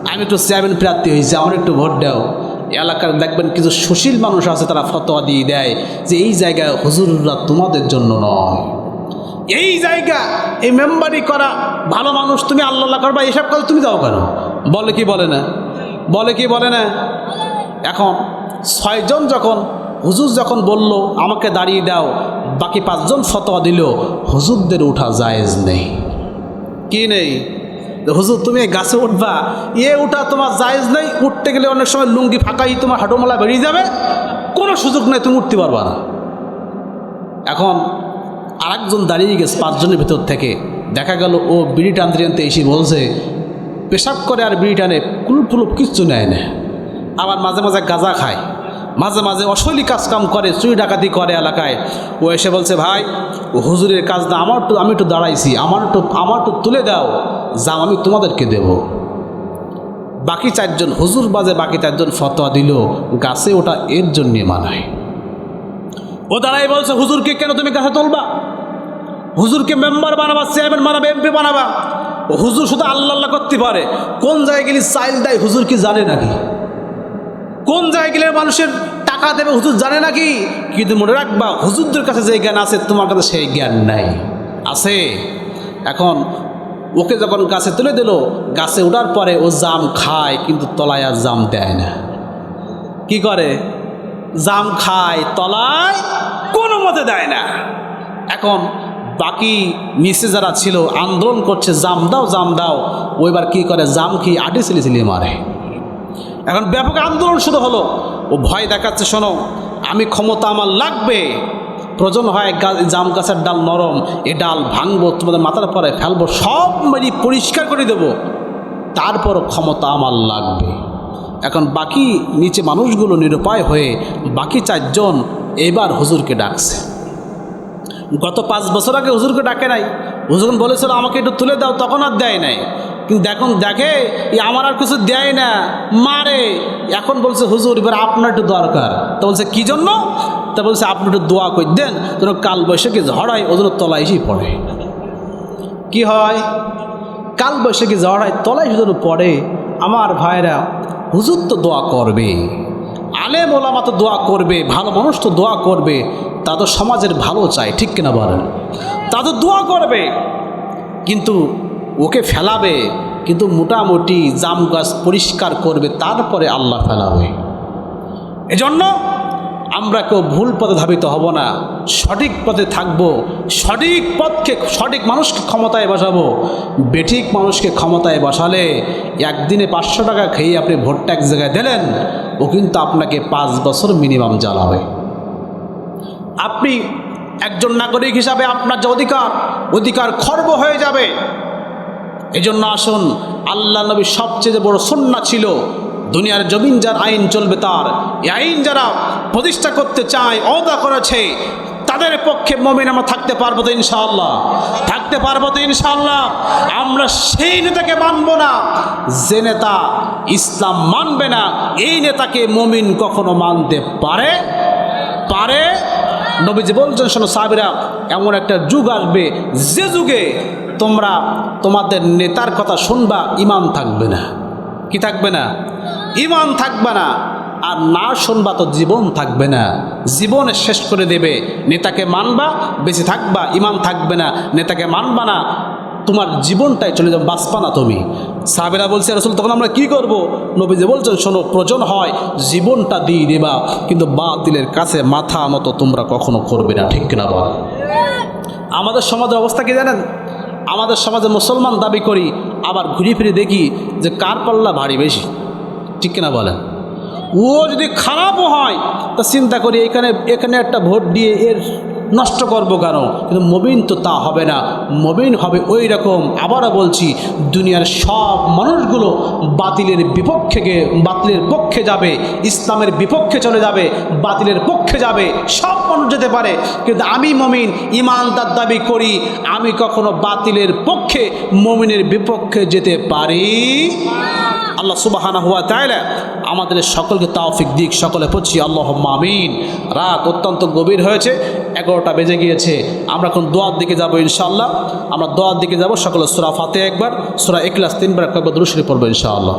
S1: আমি একটু চেয়ারম্যান প্রার্থী হয়েছি, আমার একটু ভোট দাও, এলাকার দেখবেন কিছু সুশীল মানুষ আছে, তারা ফতোয়া দিয়ে দেয় যে এই জায়গায় হুজুররা তোমাদের জন্য নয়, এই জায়গা এই মেম্বারি করা ভালো মানুষ, তুমি আল্লাহ করবা, এসব কথা তুমি যাও কেন? বলে কি বলে না? বলে কি বলে না? এখন 6 জন যখন হুজুর যখন বলল আমাকে দাঁড়িয়ে দাও, বাকি 5 জন ফতোয়া দিল হুজুরদের ওঠা জায়েজ নেই। কি নেই? হুজুর তুমি গাছে উঠবা, ওঠা তোমার জায়েজ নেই, উঠতে গেলে অনেক সময় লুঙ্গি ফাঁকাই তোমার হাঁটুমালা বেরিয়ে যাবে, কোনো সুযোগ নেই, তুমি উঠতে পারবা না। এখন আরেকজন দাঁড়িয়ে গেছে 5 জনের ভেতর থেকে, দেখা গেল ও বিড়ি টানতে টানতে এসে বলছে, পেশাব করে আর বিড়ি টানে, কুলুপ টুলুপ কিচ্ছু নেয় না, আবার মাঝে মাঝে গাঁজা খায়, মাঝে মাঝে অশৈলী কাজকাম করে, চুরি ডাকাতি করে এলাকায়। ও এসে বলছে, ভাই ও হুজুরের কাজ না, আমি একটু দাঁড়াইছি, আমার একটু তুলে দাও, যাও আমি তোমাদেরকে দেব। বাকি 4 জন হুজুর বাজে, বাকি 4 জন ফতোয়া দিল গাছে ওটা এর জন্যে মানায়। ও দাঁড়াই বলছে, হুজুরকে কেন তুমি গাছে তুলবা? হুজুরকে মেম্বার বানাবা, চেয়ারম্যান বানাবা, এমপি বানাবা? ও হুজুর শুধু আল্লাহ আল্লাহ করতে পারে, কোন জায়গায় গেলে চাইল দেয় হুজুর কি জানে নাকি? কোন জায়গায় গেলে মানুষের টাকা দেবে হুজুর জানে নাকি? কিন্তু মনে রাখবা, হুজুরদের কাছে যে জ্ঞান আছে তোমার কাছে সেই জ্ঞান নাই, আছে। এখন ওকে যখন গাছে তুলে দিল, গাছে ওঠার পরে ও জাম খায়, কিন্তু তলায় আর জাম দেয় না। কি করে? জাম খায়, তলায় কোনো মতে দেয় না। এখন বাকি নিচে যারা ছিল আন্দোলন করছে, জাম দাও জাম দাও, ওইবার কি করে? জাম খেয়ে আটে ছিলিয়ে মারে। এখন ব্যাপক আন্দোলন শুরু হলো, ও ভয় দেখাচ্ছে, শোনো আমি ক্ষমতা আমার লাগবে, প্রয়োজন হয় জাম গাছের ডাল নরম, এ ডাল ভাঙবো, তোমাদের মাথার পরে ফেলবো, সব মেরি পরিষ্কার করে দেবো, তারপরও ক্ষমতা আমার লাগবে। এখন বাকি নিচে মানুষগুলো নিরুপায় হয়ে বাকি 4 জন এবার হুজুরকে ডাকছে। গত 5 বছর আগে হুজুরকে ডাকে নাই, হুজুর বলেছিল আমাকে একটু তুলে দাও, তখন আর দেয় নাই। কিন্তু এখন দেখে আমার আর কিছু দেয় না, মারে। এখন বলছে হুজুর এবার আপনার একটু দরকার। তো বলছে কি জন্য? তা বলছে আপনি একটু দোয়া করে দেন, যেন কাল বৈশাখী ঝড় হয়, ওজন্য তলায় এসেই পড়ে। কি হয়? কাল বৈশাখী ঝড় হয়, তলায় যেন পড়ে। আমার ভাইরা, হুজুর তো দোয়া করবে, আলেম ওলামা তো দোয়া করবে, ভালো মানুষ তো দোয়া করবে, তা তো সমাজের ভালো চায়, ঠিক কিনা বলেন? তা তো দোয়া করবে, কিন্তু ওকে ফেলাবে, কিন্তু মোটামুটি জাম গাছ পরিষ্কার করবে, তারপরে আল্লাহ ফেলাবে। এজন্য আমরা কেউ ভুল পথে ধাবিত হব না, সঠিক পথে থাকবো, সঠিক পথকে, সঠিক মানুষকে ক্ষমতায় বসাবো। বেঠিক মানুষকে ক্ষমতায় বসালে একদিনে 500 টাকা খেয়ে আপনি ভোটটা এক জায়গায় দিলেন, ও কিন্তু আপনাকে 5 বছর মিনিমাম জ্বালাবে। আপনি একজন নাগরিক হিসাবে আপনার যে অধিকার খর্ব হয়ে যাবে। এজন্য আসুন, আল্লাহ নবীর সবচেয়ে যে বড় সুন্নাহ ছিল, দুনিয়ার জমিন যার আইন চলবে তার, এই আইন যারা প্রতিষ্ঠা করতে চায়, ওয়াদা করেছে, তাদের পক্ষে মুমিন আমরা থাকতে পারবো তো ইনশাআল্লাহ? থাকতে পারবো তো ইনশাআল্লাহ? আমরা সেই নেতাকে মানব না যে নেতা ইসলাম মানবে না, এই নেতাকে মুমিন কখনো মানতে পারে? নবীজি বলছেন, শোনো সাহাবীরা, এমন একটা যুগ আসবে যে যুগে তোমরা তোমাদের নেতার কথা শুনবা, ঈমান থাকবে না। কি থাকবে না? ঈমান থাকবে না। আর না শুনবা তো জীবন থাকবে না, জীবনে শেষ করে দেবে। নেতাকে মানবা, বেঁচে থাকবা, ঈমান থাকবে না। নেতাকে মানবা না, তোমার জীবনটাই চলে যাবে, বাঁচবা না তুমি। সাহাবেরা বলছে রাসূল তখন আমরা কি করব? নবীজি বলছেন শোনো, প্রয়োজন হয় জীবনটা দিয়ে দেবা, কিন্তু বাতিলের কাছে মাথা নত তোমরা কখনো করবে না, ঠিক কিনা বল? আমাদের সমাজের অবস্থা কি জানেন? আমাদের সমাজে মুসলমান দাবি করি, আবার ঘুরে ফিরে দেখি যে কার পাল্লা ভারী বেশি, ঠিক কিনা বলেন? ও যদি খারাপও হয় তা চিন্তা করি এখানে একটা ভোট দিয়ে এর নষ্ট করবো কেন? কিন্তু মুমিন তো তা হবে না, মুমিন হবে ওই রকম। আবারও বলছি, দুনিয়ার সব মানুষগুলো বাতিলের পক্ষে যাবে, ইসলামের বিপক্ষে চলে যাবে, বাতিলের পক্ষে যাবে, সব মানুষ যেতে পারে, কিন্তু আমি মুমিন ঈমানদার দাবি করি, আমি কখনো বাতিলের পক্ষে মুমিনের বিপক্ষে যেতে পারি। আল্লাহ সুবহানাহু ওয়া তাআলা আমাদের সকলকে তৌফিক দিক, সকলে পড়ছি আল্লাহুম্মা আমিন। রাত অত্যন্ত গভীর হয়েছে, 11টা বেজে গিয়েছে। আমরা এখন দোয়ার দিকে যাব ইনশাআল্লাহ। আমরা দোয়ার দিকে যাব। সকলে সূরা ফাতিহা একবার, সূরা ইখলাস 3বার একবার দুরূদ শরীফ পড়ব ইনশাআল্লাহ।